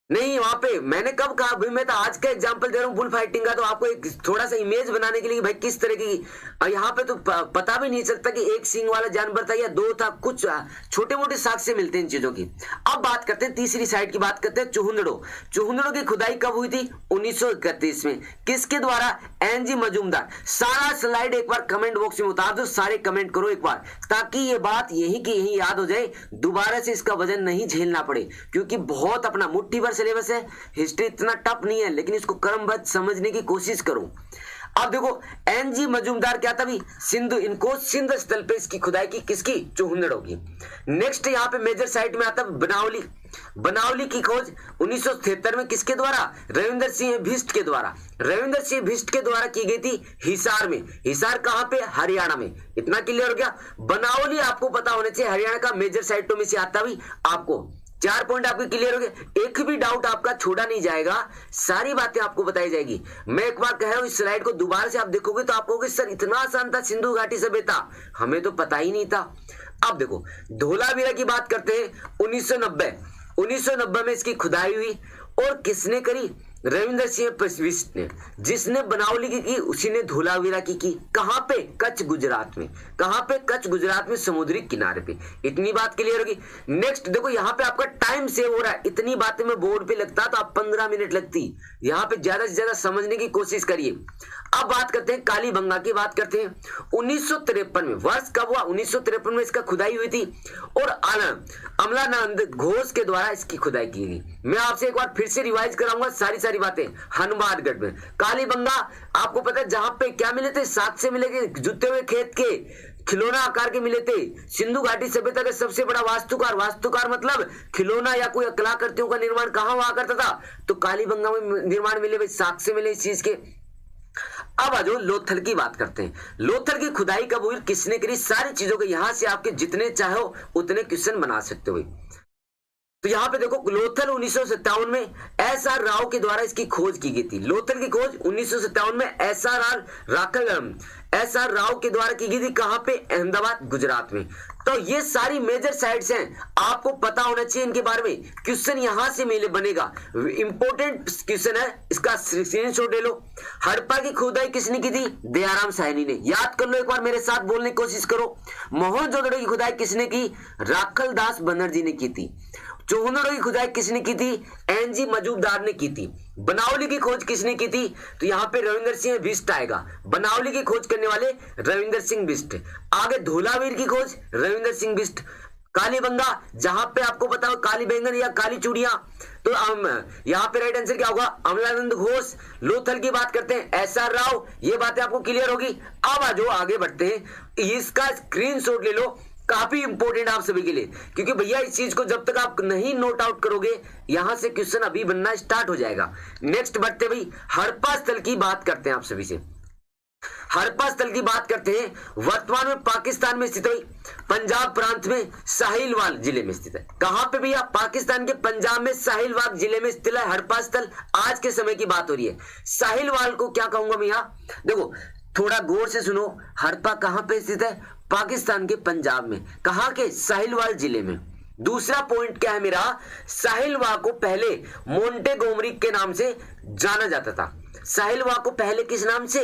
Speaker 1: नहीं वहां पे मैंने कब कहा भाई, मैं तो आज का एग्जांपल दे रहा हूँ बुल फाइटिंग का, तो आपको एक थोड़ा सा इमेज बनाने के लिए भाई किस तरह की। यहाँ पे तो पता भी नहीं चलता कि एक सींग वाला जानवर था या 2 था, कुछ छोटे मोटे साक्ष्य मिलते हैं इन चीजों की। अब बात करते हैं तीसरी साइट की, बात करते हैं चुहुंदड़ो। चुहुंदड़ो की खुदाई कब हुई थी, 1931 में। किसके द्वारा, एनजी मजूमदार। सारा स्लाइड एक बार कमेंट बॉक्स में उतार दो, सारे कमेंट करो एक बार, ताकि ये बात यहीं की यहीं याद हो जाए, दोबारा से इसका वजन नहीं झेलना पड़े, क्योंकि बहुत अपना मुट्ठी भर सिलेबस है। हिस्ट्री इतना टफ नहीं है, लेकिन इसको क्रमबद्ध समझने की कोशिश करो। अब देखो एनजी मजूमदार क्या था भी, सिंधु, इनको सिंध स्थल पे इसकी खुदाई की, किसकी, चौहंदड़ों की। नेक्स्ट यहाँ पे मेजर साइट में आता है बनावली। बनावली की खोज 1973 में किसके द्वारा, रविंदर सिंह भिष्ट के द्वारा, रविंदर सिंह भिष्ट के द्वारा की गई थी हिसार में। हिसार कहां पे, हरियाणा में। इतना क्लियर हो गया। बनावली आपको पता होना चाहिए, हरियाणा का मेजर साइटों में से आता भी। आपको 4 पॉइंट आपके क्लियर हो गए, एक भी डाउट आपका छोड़ा नहीं जाएगा, सारी बातें आपको बताई जाएगी। मैं एक बार कह रहा हूं, इस स्लाइड को दोबारा से आप देखोगे तो आप कहोगे सर इतना आसान था सिंधु घाटी सभ्यता, हमें तो पता ही नहीं था। अब देखो धोलावीरा की बात करते हैं, 1990 में इसकी खुदाई हुई और किसने करी, रविंदर सिंह भिष्ट ने। जिसने बनावली की उसी ने धोलावीरा की। कहां पे, कच्छ गुजरात में। कहां पे, कच्छ गुजरात में, समुद्री किनारे पे। इतनी बात क्लियर होगी। नेक्स्ट देखो यहाँ पे आपका टाइम सेव हो रहा है, इतनी बातें मैं बोर्ड पे लगता तो आप 15 मिनट लगती, यहाँ पे ज्यादा से ज्यादा समझने की कोशिश करिए। अब बात करते हैं कालीबंगा की, बात करते हैं 1953 में। वर्ष कब हुआ, 1953 में इसका खुदाई हुई थी और अमलानंद घोष के द्वारा इसकी खुदाई की गई। मैं आपसे एक बार फिर से रिवाइज कराऊंगा सारी बातें। हनुमानगढ़ में कालीबंगा, आपको पता है जहां पे क्या मिले थे, साक्ष्य मिले थे जुते हुए खेत के, खिलौना आकार के मिले थे। सिंधु घाटी सभ्यता का सबसे बड़ा वास्तुकार, वास्तुकार मतलब खिलौना या कोई कलाकृतियों का निर्माण कहां हुआ करता था, तो कालीबंगा में निर्माण मिले, भाई साक्ष्य मिले इस चीज के। अब आज लोथल की बात करते हैं। लोथल की खुदाई कब हुई, किसने करी, सारी चीजों को यहां से आपके जितने चाहो उतने क्वेश्चन बना सकते हो। तो यहाँ पे देखो लोथल 1957 में एस.आर. राव के द्वारा इसकी खोज की गई थी। लोथल की खोज 1957 में एस.आर. राव के द्वारा की गई थी। कहां पे, अहमदाबाद, गुजरात में। तो ये सारी मेजर साइट्स हैं, आपको पता होना चाहिए इनके बारे में। क्वेश्चन यहां से मिले बनेगा, इंपॉर्टेंट क्वेश्चन है, इसका स्क्रीनशॉट ले लो। हड़प्पा की खुदाई किसने की थी, दयाराम साहनी ने। याद कर लो, एक बार मेरे साथ बोलने की कोशिश करो। मोहनजोदड़ो की खुदाई किसने की, राखल दास बनर्जी ने की थी। चौहंदड़ों की खुदाई किसने की थी, एनजी मजूमदार ने की थी। बनावली की खोज किसने की थी, तो यहाँ पे रविंदर सिंह भिष्ट आएगा। बनावली की खोज करने वाले रविंदर सिंह भिष्ट। आगे धोलावीर की खोज रविंदर सिंह भिष्ट। कालीबंगा, जहां पे आपको पता हो काली बैंगन या काली चूड़ियां, तो यहाँ पे राइट आंसर क्या होगा, अमलानंद घोष। लोथल की बात करते हैं एस.आर. राव। ये बातें आपको क्लियर होगी। अब आज आगे बढ़ते हैं, इसका स्क्रीनशॉट ले लो, काफी इंपॉर्टेंट आप सभी के लिए, क्योंकि भैया इस चीज को जब तक आप नहीं नोट आउट करोगे यहां से क्वेश्चन अभी बनना स्टार्ट हो जाएगा। नेक्स्ट बढ़ते भाई, हड़प्पा स्थल की बात करते हैं आप सभी से। हड़प्पा स्थल की बात करते हैं, वर्तमान में पाकिस्तान में स्थित है, पंजाब प्रांत में साहिलवाल जिले में स्थित है। कहां पे भैया, पाकिस्तान के पंजाब में साहिलवाल जिले में स्थित है हड़प्पा स्थल। आज के समय की बात हो रही है। साहिलवाल को क्या कहूंगा भैया, देखो थोड़ा गौर से सुनो। हड़प्पा कहां पे स्थित है, पाकिस्तान के पंजाब में। कहां के, साहिलवाल जिले में। दूसरा पॉइंट क्या है मेरा, साहिलवाल को पहले मोंटेगोमरी के नाम से जाना जाता था। साहिलवाल को पहले किस नाम से,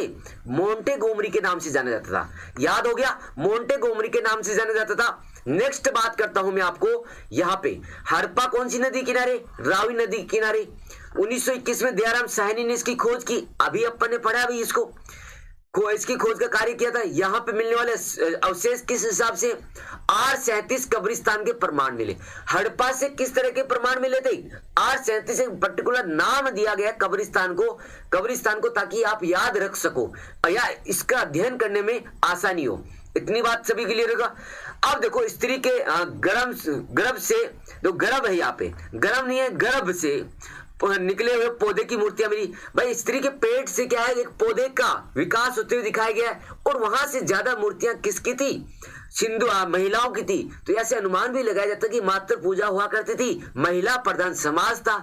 Speaker 1: मोंटेगोमरी के नाम से जाना जाता था। याद हो गया, मोंटेगोमरी के नाम से जाना जाता था। नेक्स्ट बात करता हूं मैं आपको, यहाँ पे हड़प्पा कौन सी नदी किनारे, रावी नदी किनारे। 1921 में दयाराम साहनी ने इसकी खोज की। अभी अपन ने पढ़ा अभी इसको, इसकी खोज का कार्य किया था। यहाँ पे मिलने वाले अवशेष किस हिसाब से, R37 कब्रिस्तान के प्रमाण मिले। हड़प्पा से किस तरह के प्रमाण मिले थे, R37 एक पर्टिकुलर नाम दिया गया कब्रिस्तान को, ताकि आप याद रख सको या इसका अध्ययन करने में आसानी हो। इतनी बात सभी क्लियर होगा। अब देखो स्त्री के गर्भ से, तो गर्भ है यहाँ पे, गर्भ नहीं है, गर्भ से निकले हुए पौधे की मूर्तियां मिली। भाई स्त्री के पेट से क्या है, एक पौधे का विकास होते हुए दिखाया गया है, और वहां से ज्यादा मूर्तियां किसकी थी, सिंधु महिलाओं की थी। तो ऐसे अनुमान भी लगाया जाता कि मातृ पूजा हुआ करती थी, महिला प्रधान समाज था।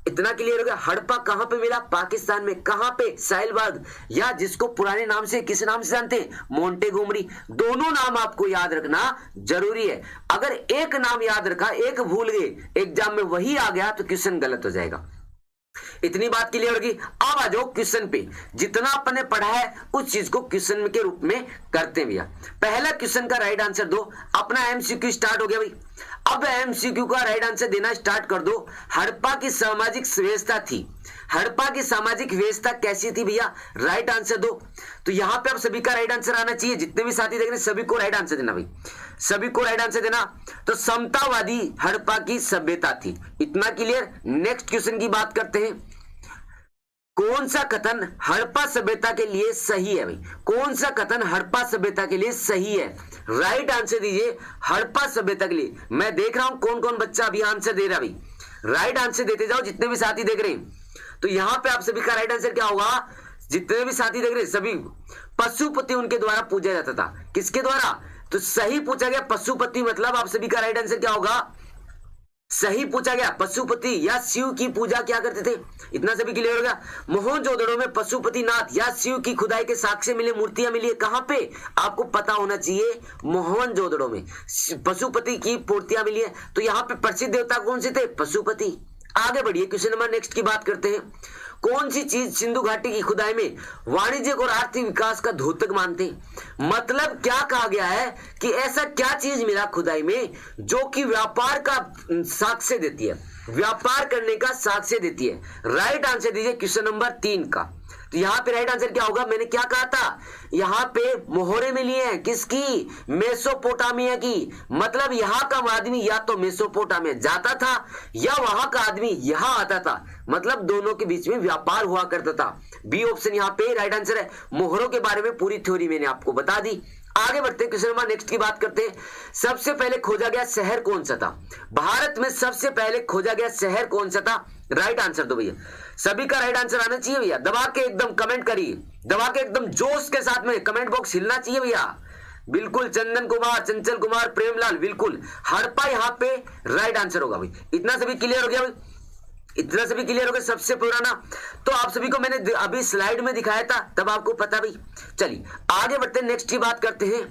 Speaker 1: इतना क्लियर हो गया। हड़प्पा कहां पे मिला, पाकिस्तान में। कहां पे, साहिलवाल, या जिसको पुराने नाम से किस नाम से जानते हैं, मोंटेगोमरी। दोनों नाम आपको याद रखना जरूरी है। अगर एक नाम याद रखा, एक भूल गए, एग्जाम में वही आ गया तो क्वेश्चन गलत हो जाएगा। इतनी बात क्लियर होगी। अब आ जाओ क्वेश्चन पे। जितना अपन ने पढ़ा है उस चीज को क्वेश्चन के रूप में करते हैं भैया। पहला क्वेश्चन का राइट आंसर दो। अपना एमसीक्यू स्टार्ट हो गया भाई। अब एमसीक्यू का राइट आंसर देना स्टार्ट कर दो। हड़प्पा की सामाजिक व्यवस्था थी, हड़प्पा की सामाजिक व्यवस्था कैसी थी भैया, राइट आंसर दो। तो यहां पे अब सभी का राइट आंसर आना चाहिए। जितने भी साथी देख रहे हैं सभी को राइट आंसर देना भाई, सभी को राइट आंसर देना। तो समतावादी हड़प्पा की सभ्यता थी। इतना क्लियर। नेक्स्ट क्वेश्चन की बात करते हैं। कौन सा कथन हड़प्पा सभ्यता के लिए सही है भाई? कौन सा कथन हड़प्पा सभ्यता के लिए सही है? राइट आंसर दीजिए हड़प्पा सभ्यता के लिए। मैं देख रहा हूं कौन कौन बच्चा अभी आंसर दे रहा है भाई। राइट आंसर देते जाओ जितने भी साथी देख रहे हैं। तो यहां पे आप सभी का राइट आंसर क्या होगा? जितने भी साथी देख रहे हैं सभी, पशुपति उनके द्वारा पूजा जाता था। किसके द्वारा? तो सही पूछा गया पशुपति, मतलब आप सभी का राइट आंसर क्या होगा? सही पूछा गया पशुपति या शिव की पूजा क्या करते थे? इतना सभी क्लियर हो गया। मोहनजोदड़ो में पशुपतिनाथ या शिव की खुदाई के साक्ष्य मिले, मूर्तियां मिली है। कहां पे? आपको पता होना चाहिए, मोहनजोदड़ो में पशुपति की मूर्तियां मिली है। तो यहाँ पे प्रसिद्ध देवता कौन से थे? पशुपति। आगे बढ़िए, क्वेश्चन नंबर नेक्स्ट की बात करते हैं। कौन सी चीज सिंधु घाटी की खुदाई में वाणिज्यिक और आर्थिक विकास का द्योतक मानते हैं? मतलब क्या कहा गया है कि ऐसा क्या चीज मिला खुदाई में जो कि व्यापार का साक्ष्य देती है, व्यापार करने का साक्ष्य देती है? राइट आंसर दीजिए क्वेश्चन नंबर 3 का। तो यहाँ पे राइट आंसर क्या होगा? मैंने क्या कहा था? यहाँ पे मोहरे मिली है। किसकी? मेसोपोटामिया की। मतलब यहाँ का आदमी या तो मेसोपोटामिया जाता था या वहां का आदमी यहाँ आता था, मतलब दोनों के बीच में व्यापार हुआ करता था। बी ऑप्शन यहाँ पे राइट आंसर है। मोहरों के बारे में पूरी थ्योरी मैंने आपको बता दी। आगे बढ़ते हैं, क्वेश्चन नंबर नेक्स्ट की बात करते हैं। सबसे पहले खोजा गया शहर कौन सा था? भारत में सबसे पहले खोजा गया शहर कौन सा था? राइट आंसर दो भैया, सभी का राइट आंसर आना चाहिए भैया। दबा के एकदम कमेंट करिए, दबा के एकदम जोश के साथ में कमेंट बॉक्स हिलना चाहिए भैया। बिल्कुल, चंदन कुमार, चंचल कुमार, प्रेमलाल, बिल्कुल हड़प्पा यहाँ पे राइट आंसर होगा भाई। इतना सभी क्लियर हो गया भाई? इतना सभी क्लियर हो गया? सबसे पुराना तो आप सभी को मैंने अभी स्लाइड में दिखाया था, तब आपको पता भाई। चलिए आगे बढ़ते हैं, नेक्स्ट की बात करते हैं।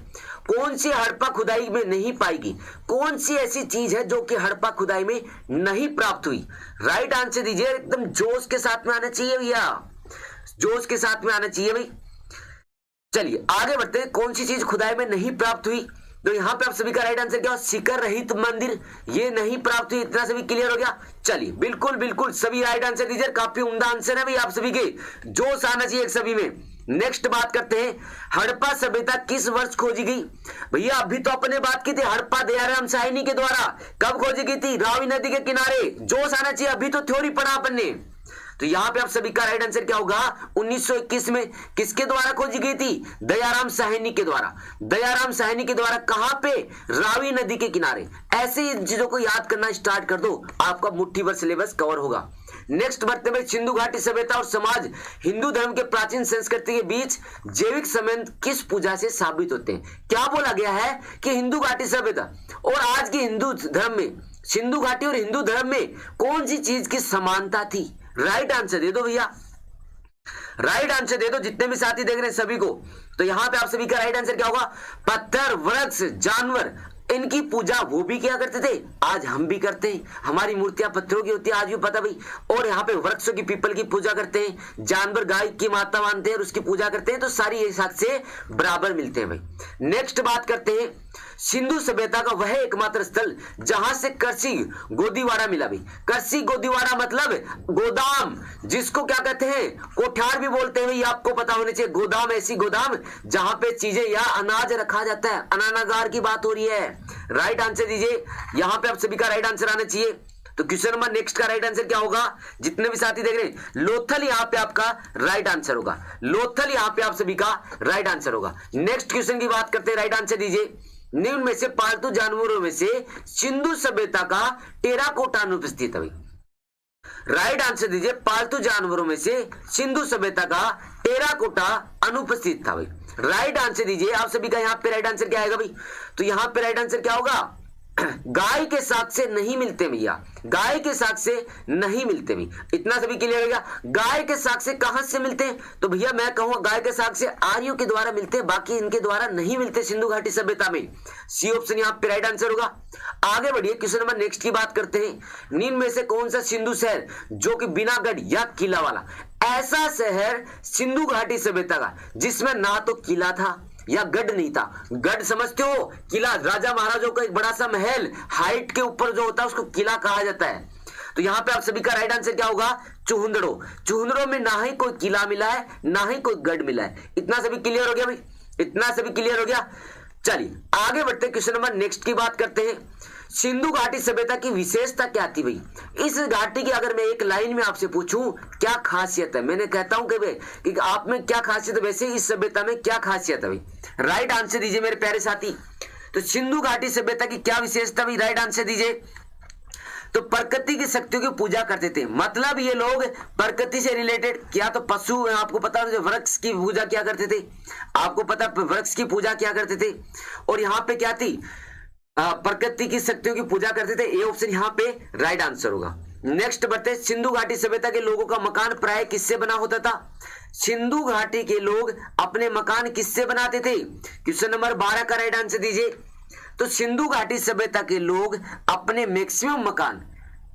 Speaker 1: कौन सी हड़प्पा खुदाई में नहीं पाएगी? कौन सी ऐसी चीज है जो कि हड़प्पा खुदाई में नहीं प्राप्त हुई? राइट आंसर दीजिए, एकदम जोश के साथ में आना चाहिए भैया, जोश के साथ में आना चाहिए भाई। चलिए आगे बढ़ते हैं, कौन सी चीज खुदाई में नहीं प्राप्त हुई? तो यहाँ पे आप सभी का राइट आंसर क्या? शिखर रहित मंदिर, ये नहीं प्राप्त हुई। इतना सभी क्लियर हो गया? चलिए बिल्कुल बिल्कुल सभी राइट आंसर दीजिए, काफी उम्दा आंसर है भाई आप सभी के, जोश आना चाहिए सभी में। नेक्स्ट बात करते हैं, हड़प्पा सभ्यता किस वर्ष खोजी गई? भैया अभी तो अपने बात की थी हड़प्पा दयाराम साहनी के द्वारा, कब खोजी गई थी? रावी नदी के किनारे। जोश आना चाहिए, अभी तो थ्योरी पढ़ा अपन ने। तो यहां पे आप सभी का राइट आंसर क्या होगा? 1921 में। किसके द्वारा खोजी गई थी? दयाराम साहनी के द्वारा। दयाराम साहनी के द्वारा कहां पे? रावी नदी के किनारे। ऐसे ही चीजों को याद करना स्टार्ट कर दो, आपका मुट्ठी भर सिलेबस कवर होगा। नेक्स्ट बढ़ते हुए, सिंधु घाटी सभ्यता और समाज हिंदू धर्म के प्राचीन संस्कृति के बीच जैविक संबंध किस पूजा से साबित होते हैं? क्या बोला गया है कि हिंदू घाटी सभ्यता और आज की हिंदू धर्म में, सिंधु घाटी और हिंदू धर्म में कौन सी चीज की समानता थी? राइट आंसर दे दो भैया, राइट आंसर दे दो जितने भी साथी देख रहे हैं सभी को। तो यहां पे आप सभी का राइट आंसर क्या होगा? पत्थर, वृक्ष, जानवर, इनकी पूजा वो भी क्या करते थे, आज हम भी करते हैं। हमारी मूर्तियां पत्थरों की होती है, आज भी पता भाई। और यहाँ पे वृक्षों की, पीपल की पूजा करते हैं, जानवर गाय की माता मानते हैं और उसकी पूजा करते हैं। तो सारी एक साथ से बराबर मिलते हैं भाई। नेक्स्ट बात करते हैं, सिंधु सभ्यता का वह एकमात्र स्थल जहां से कृषि गोदीवाड़ा मिला भाई। कृषि गोदीवाड़ा मतलब गोदाम, जिसको क्या कहते हैं, कोठार भी बोलते हैं, ये आपको पता होने चाहिए। गोदाम, ऐसी गोदाम जहां पे चीजें या अनाज रखा जाता है, अनानागार की बात हो रही है। राइट आंसर दीजिए, यहां पे आप सभी का राइट आंसर आना चाहिए। तो क्वेश्चन नंबर नेक्स्ट का राइट आंसर क्या होगा? जितने भी साथी देख रहे हैं, लोथल यहां पे आपका राइट आंसर होगा। लोथल यहां पे आप सभी का राइट आंसर होगा। नेक्स्ट क्वेश्चन की बात करते हैं, राइट आंसर दीजिए। निम्न में से पालतू जानवरों में से सिंधु सभ्यता का टेराकोटा अनुपस्थित है। राइट आंसर दीजिए, पालतू जानवरों में से सिंधु सभ्यता का टेराकोटा अनुपस्थित था भाई। राइट आंसर दीजिए, आप सभी का यहाँ पे राइट आंसर क्या आएगा भाई? तो यहाँ पे राइट आंसर क्या होगा? गाय के साक्ष्य नहीं मिलते भैया, गाय के साक्ष्य नहीं मिलते भी। इतना सभी क्लियर हो गया? गाय के साक्ष्य कहां से मिलते हैं? तो भैया मैं कहूंगा गाय के साक्ष्य आर्यों के द्वारा मिलते हैं, बाकी इनके द्वारा नहीं मिलते सिंधु घाटी सभ्यता में। सी ऑप्शन यहाँ पे राइट आंसर होगा। आगे बढ़िए, क्वेश्चन नंबर नेक्स्ट की बात करते हैं। निम्न में से कौन सा सिंधु शहर जो कि बिना गढ़ या किला वाला, ऐसा शहर सिंधु घाटी सभ्यता का जिसमें ना तो किला था या गढ़ नहीं था? गढ़ समझते हो, किला, राजा महाराजों का एक बड़ा सा महल हाइट के ऊपर जो होता है उसको किला कहा जाता है। तो यहाँ पे आप सभी का राइट आंसर क्या होगा? चुहंदड़ो। चुहंदड़ो में ना ही कोई किला मिला है, ना ही कोई गढ़ मिला है। इतना सभी क्लियर हो गया भाई? इतना सभी क्लियर हो गया? चलिए आगे बढ़ते हैं, क्वेश्चन नंबर नेक्स्ट की बात करते हैं। सिंधु घाटी सभ्यता की विशेषता क्या थी भाई? इस घाटी की अगर मैं एक लाइन में आपसे पूछूं क्या खासियत है, मैंने कहता हूं कि आप में क्या खासियत है, वैसे इस सभ्यता में क्या खासियत है भाई? राइट आंसर दीजिए मेरे प्यारे साथी। तो सिंधु घाटी सभ्यता की क्या विशेषता भाई? राइट आंसर दीजिए। तो प्रकृति की शक्तियों की पूजा करते थे, मतलब ये लोग प्रकृति से रिलेटेड, क्या तो पशु, आपको पता है वृक्ष की पूजा क्या करते थे, आपको पता वृक्ष की पूजा क्या करते थे, और यहाँ पे क्या थी, प्रकृति की शक्तियों की पूजा करते थे। ये ऑप्शन यहाँ पे राइट आंसर होगा। नेक्स्ट बढ़ते, सिंधु घाटी सभ्यता के लोगों का मकान प्राय किससे बना होता था? सिंधु घाटी के लोग अपने मकान किससे बनाते थे? क्वेश्चन नंबर 12 का राइट आंसर दीजिए। तो सिंधु घाटी सभ्यता के लोग अपने मैक्सिमम मकान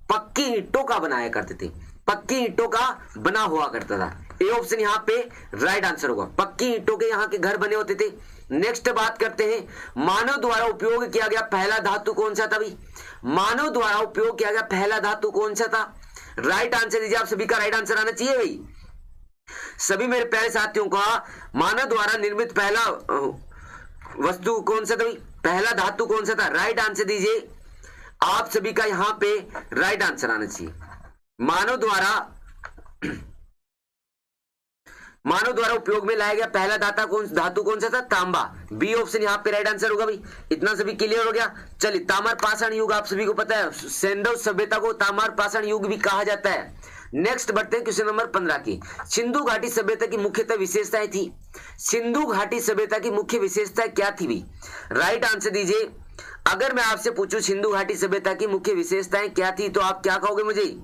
Speaker 1: पक्की ईंटों का बनाया करते थे, पक्की ईंटों का बना हुआ करता था। ये ऑप्शन यहाँ पे राइट आंसर होगा, पक्की ईंटों के यहाँ के घर बने होते थे। नेक्स्ट बात करते हैं, मानव द्वारा उपयोग किया गया पहला धातु कौन सा था भाई? मानव द्वारा उपयोग किया गया पहला धातु कौन सा था? राइट आंसर दीजिए। आप सभी का राइट आंसर आना चाहिए भाई। सभी मेरे प्यारे साथियों का मानव द्वारा निर्मित पहला वस्तु कौन सा था भाई? पहला धातु कौन सा था? राइट आंसर दीजिए। आप सभी का यहां पे राइट आंसर आना चाहिए। मानव द्वारा उपयोग में लाया गया पहला धातु कौन सा था? तांबा। बी ऑप्शन यहाँ पे राइट आंसर होगा भाई। इतना सभी क्लियर हो गया। चलिए, ताम्र पाषाण युग आप सभी को पता है, सैंधव सभ्यता को ताम्र पाषाण युग भी कहा जाता है। नेक्स्ट बढ़ते हैं क्वेश्चन नंबर 15 की। सिंधु घाटी सभ्यता की मुख्यतः विशेषताएं थी। सिंधु घाटी सभ्यता की मुख्य विशेषताएं क्या थी भाई? राइट आंसर दीजिए। अगर मैं आपसे पूछूं सिंधु घाटी सभ्यता की मुख्य विशेषताएं क्या थी, तो आप क्या कहोगे मुझे?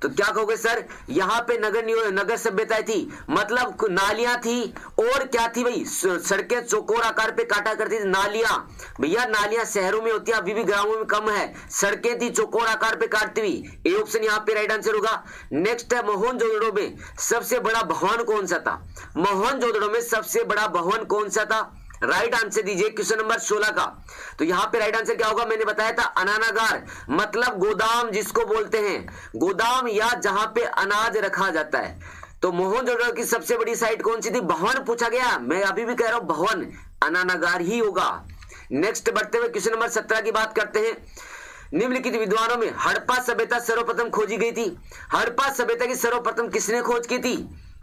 Speaker 1: तो क्या कहोगे सर? यहाँ पे नगर सभ्यता थी, मतलब नालियां थी, और क्या थी भाई? सड़कें चौकोर आकार पे काटा करती थी। नालियां भैया, नालियां शहरों में होती है, अभी भी गांवों में कम है। सड़कें थी चौकोर आकार पे काटती हुई। ए ऑप्शन यहाँ पे राइट आंसर होगा। नेक्स्ट है, मोहनजोदड़ो में सबसे बड़ा भवन कौन सा था? मोहनजोदड़ो में सबसे बड़ा भवन कौन सा था? राइट आंसर दीजिए क्वेश्चन नंबर 16 का। तो यहाँ पे राइट आंसर क्या होगा? मैंने बताया था अनानागार, मतलब गोदाम जिसको बोलते हैं, गोदाम या जहां पे अनाज रखा जाता है। तो मोहनजोदड़ो की सबसे बड़ी साइट कौन सी थी? भवन पूछा गया, मैं अभी भी कह रहा हूं भवन, अनानागार ही होगा। नेक्स्ट बढ़ते हुए क्वेश्चन नंबर 17 की बात करते हैं। निम्नलिखित विद्वानों में हड़प्पा सभ्यता सर्वप्रथम खोजी गई थी। हड़प्पा सभ्यता की सर्वप्रथम किसने खोज की थी?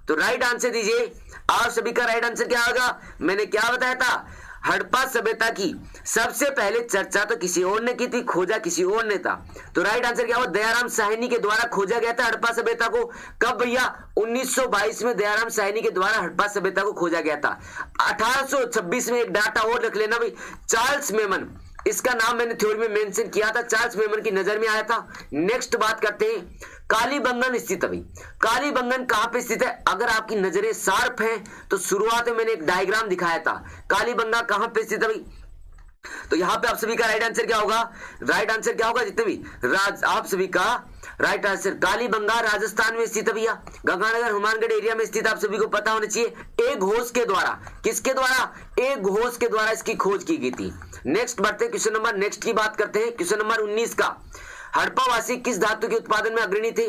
Speaker 1: तो राइट आंसर दीजिए। आप सभी का राइट आंसर क्या होगा? मैंने क्या बताया था? हड़प्पा सभ्यता की सबसे पहले चर्चा तो किसी और ने की थी, खोजा किसी और ने था। तो राइट आंसर क्या होगा? दयाराम साहनी के द्वारा खोजा गया था हड़प्पा सभ्यता को। कब भैया? 1922 में दयाराम साहनी के द्वारा हड़प्पा सभ्यता को खोजा गया था। 1826 में एक डाटा और रख लेना भाई, चार्ल्स मेमन, इसका नाम मैंने थ्योरी में मेंशन किया था, चार्ल्स मेमन की नजर में आया था। नेक्स्ट बात करते हैं, कालीबंगन स्थित है भाई। कालीबंगन कहां पे स्थित है? अगर आपकी नजरें शार्प हैं तो शुरुआत में मैंने एक डायग्राम दिखाया था, कालीबंगन कहां पे स्थित है भाई? तो यहाँ पे आप सभी का राइट आंसर क्या होगा? राइट आंसर क्या होगा? जितने भी आप सभी का राइट आंसर, कालीबंगा राजस्थान में स्थित है भैया, गंगानगर हनुमानगढ़ एरिया में स्थित, आप सभी को पता होना चाहिए। एक घोष के द्वारा, किसके द्वारा? एक घोष के द्वारा इसकी खोज की गई थी। नेक्स्ट बढ़ते हैं क्वेश्चन नंबर नेक्स्ट की बात करते हैं, क्वेश्चन नंबर 19 का। हड़प्पावासी किस धातु के उत्पादन में अग्रणी थे?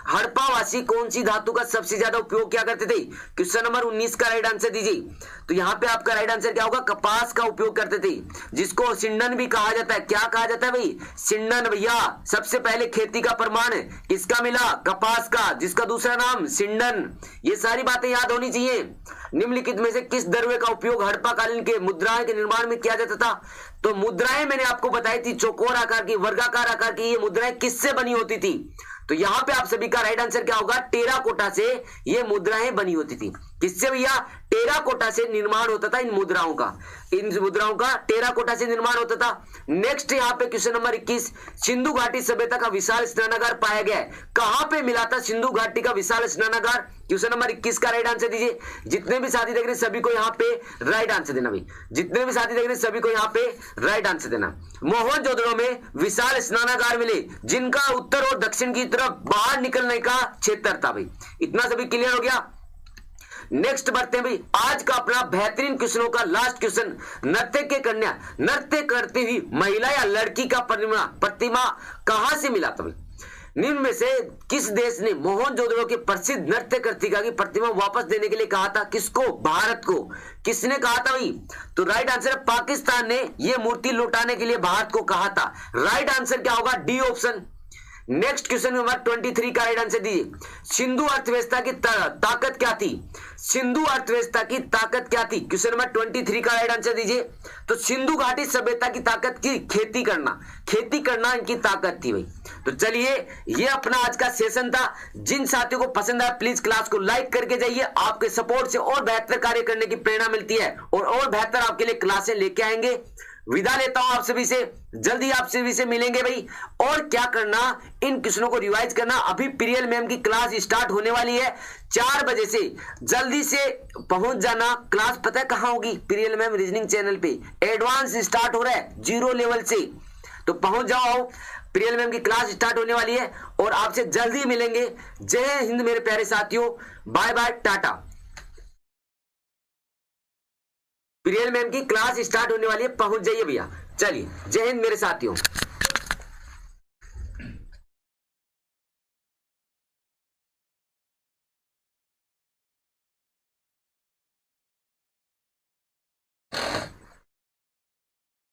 Speaker 1: हड़प्पावासी कौन सी धातु का सबसे ज्यादा उपयोग क्या करते थे? क्वेश्चन नंबर 19 का राइट आंसर दीजिए। तो यहाँ पे आपका राइट आंसर क्या होगा? कपास का उपयोग करते थे, जिसको सिंडन भी कहा जाता है। क्या कहा जाता है भाई? सिंडन भैया। सबसे पहले खेती का प्रमाण किसका मिला? कपास का, जिसका दूसरा नाम सिंडन। ये सारी बातें याद होनी चाहिए। निम्नलिखित में से किस द्रव्य का उपयोग हड़प्पाकालीन के मुद्राएं के निर्माण में किया जाता था? तो मुद्राएं मैंने आपको बताई थी, चौकोर आकार की, वर्गाकार आकार की। ये मुद्राएं किससे बनी होती थी? तो यहां पे आप सभी का राइट आंसर क्या होगा? टेराकोटा से ये मुद्राएं बनी होती थी। किससे भैया? टेराकोटा से निर्माण होता था इन मुद्राओं का, इन मुद्राओं का टेराकोटा से निर्माण होता था। नेक्स्ट यहाँ पे क्वेश्चन नंबर 21, सिंधु घाटी सभ्यता का विशाल स्नानागार पाया गया है। कहां पे मिला था सिंधु घाटी का विशाल स्नानागार? क्वेश्चन नंबर 21 का राइट आंसर दीजिए। जितने भी साथी देख रहे सभी को यहाँ पे राइट आंसर देना भाई, जितने भी साथी देख रहे सभी को यहाँ पे राइट आंसर देना। मोहनजोदड़ो में विशाल स्नानागार मिले, जिनका उत्तर और दक्षिण की तरफ बाहर निकलने का क्षेत्र था भाई। इतना सभी क्लियर हो गया। नेक्स्ट बढ़ते हैं भाई, आज का अपना बेहतरीन क्वेश्चनों का लास्ट क्वेश्चन। नृत्य के कन्या, नृत्य करती हुई महिला या लड़की का प्रतिमा कहां से मिला था भाई? निम्न में से किस देश ने मोहनजोदड़ो के प्रसिद्ध नृत्य कृतिका की प्रतिमा वापस देने के लिए कहा था? किसको? भारत को। किसने कहा था भाई? तो राइट आंसर है पाकिस्तान ने यह मूर्ति लौटाने के लिए भारत को कहा था। राइट आंसर क्या होगा? D option. Next question number 23 का राइट आंसर दीजिए। सिंधु अर्थव्यवस्था की ताकत क्या थी? सिंधु अर्थव्यवस्था की ताकत क्या थी? क्वेश्चन नंबर 23 का राइट आंसर दीजिए। तो सिंधु घाटी सभ्यता की ताकत की खेती करना इनकी ताकत थी भाई। तो चलिए ये अपना आज का सेशन था। जिन साथियों को पसंद आया प्लीज क्लास को लाइक करके जाइए। आपके सपोर्ट से और बेहतर कार्य करने की प्रेरणा मिलती है और बेहतर आपके लिए क्लासें लेके आएंगे। विदा लेता हूं आप सभी से, जल्दी आप सभी से मिलेंगे भाई। और क्या करना, इन क्वेश्चनों को रिवाइज करना। अभी प्रियल मैम की क्लास स्टार्ट होने वाली है 4 बजे से, जल्दी से पहुंच जाना। क्लास पता है कहां होगी? प्रियल मैम रीजनिंग चैनल पे एडवांस स्टार्ट हो रहा है 0 लेवल से, तो पहुंच जाओ। प्रियल मैम की क्लास स्टार्ट होने वाली है और आपसे जल्दी मिलेंगे। जय हिंद मेरे प्यारे साथियों, बाय बाय, टाटा। प्रियल मैम की क्लास स्टार्ट होने वाली है, पहुंच जाइए भैया। चलिए, जय हिंद मेरे साथियों।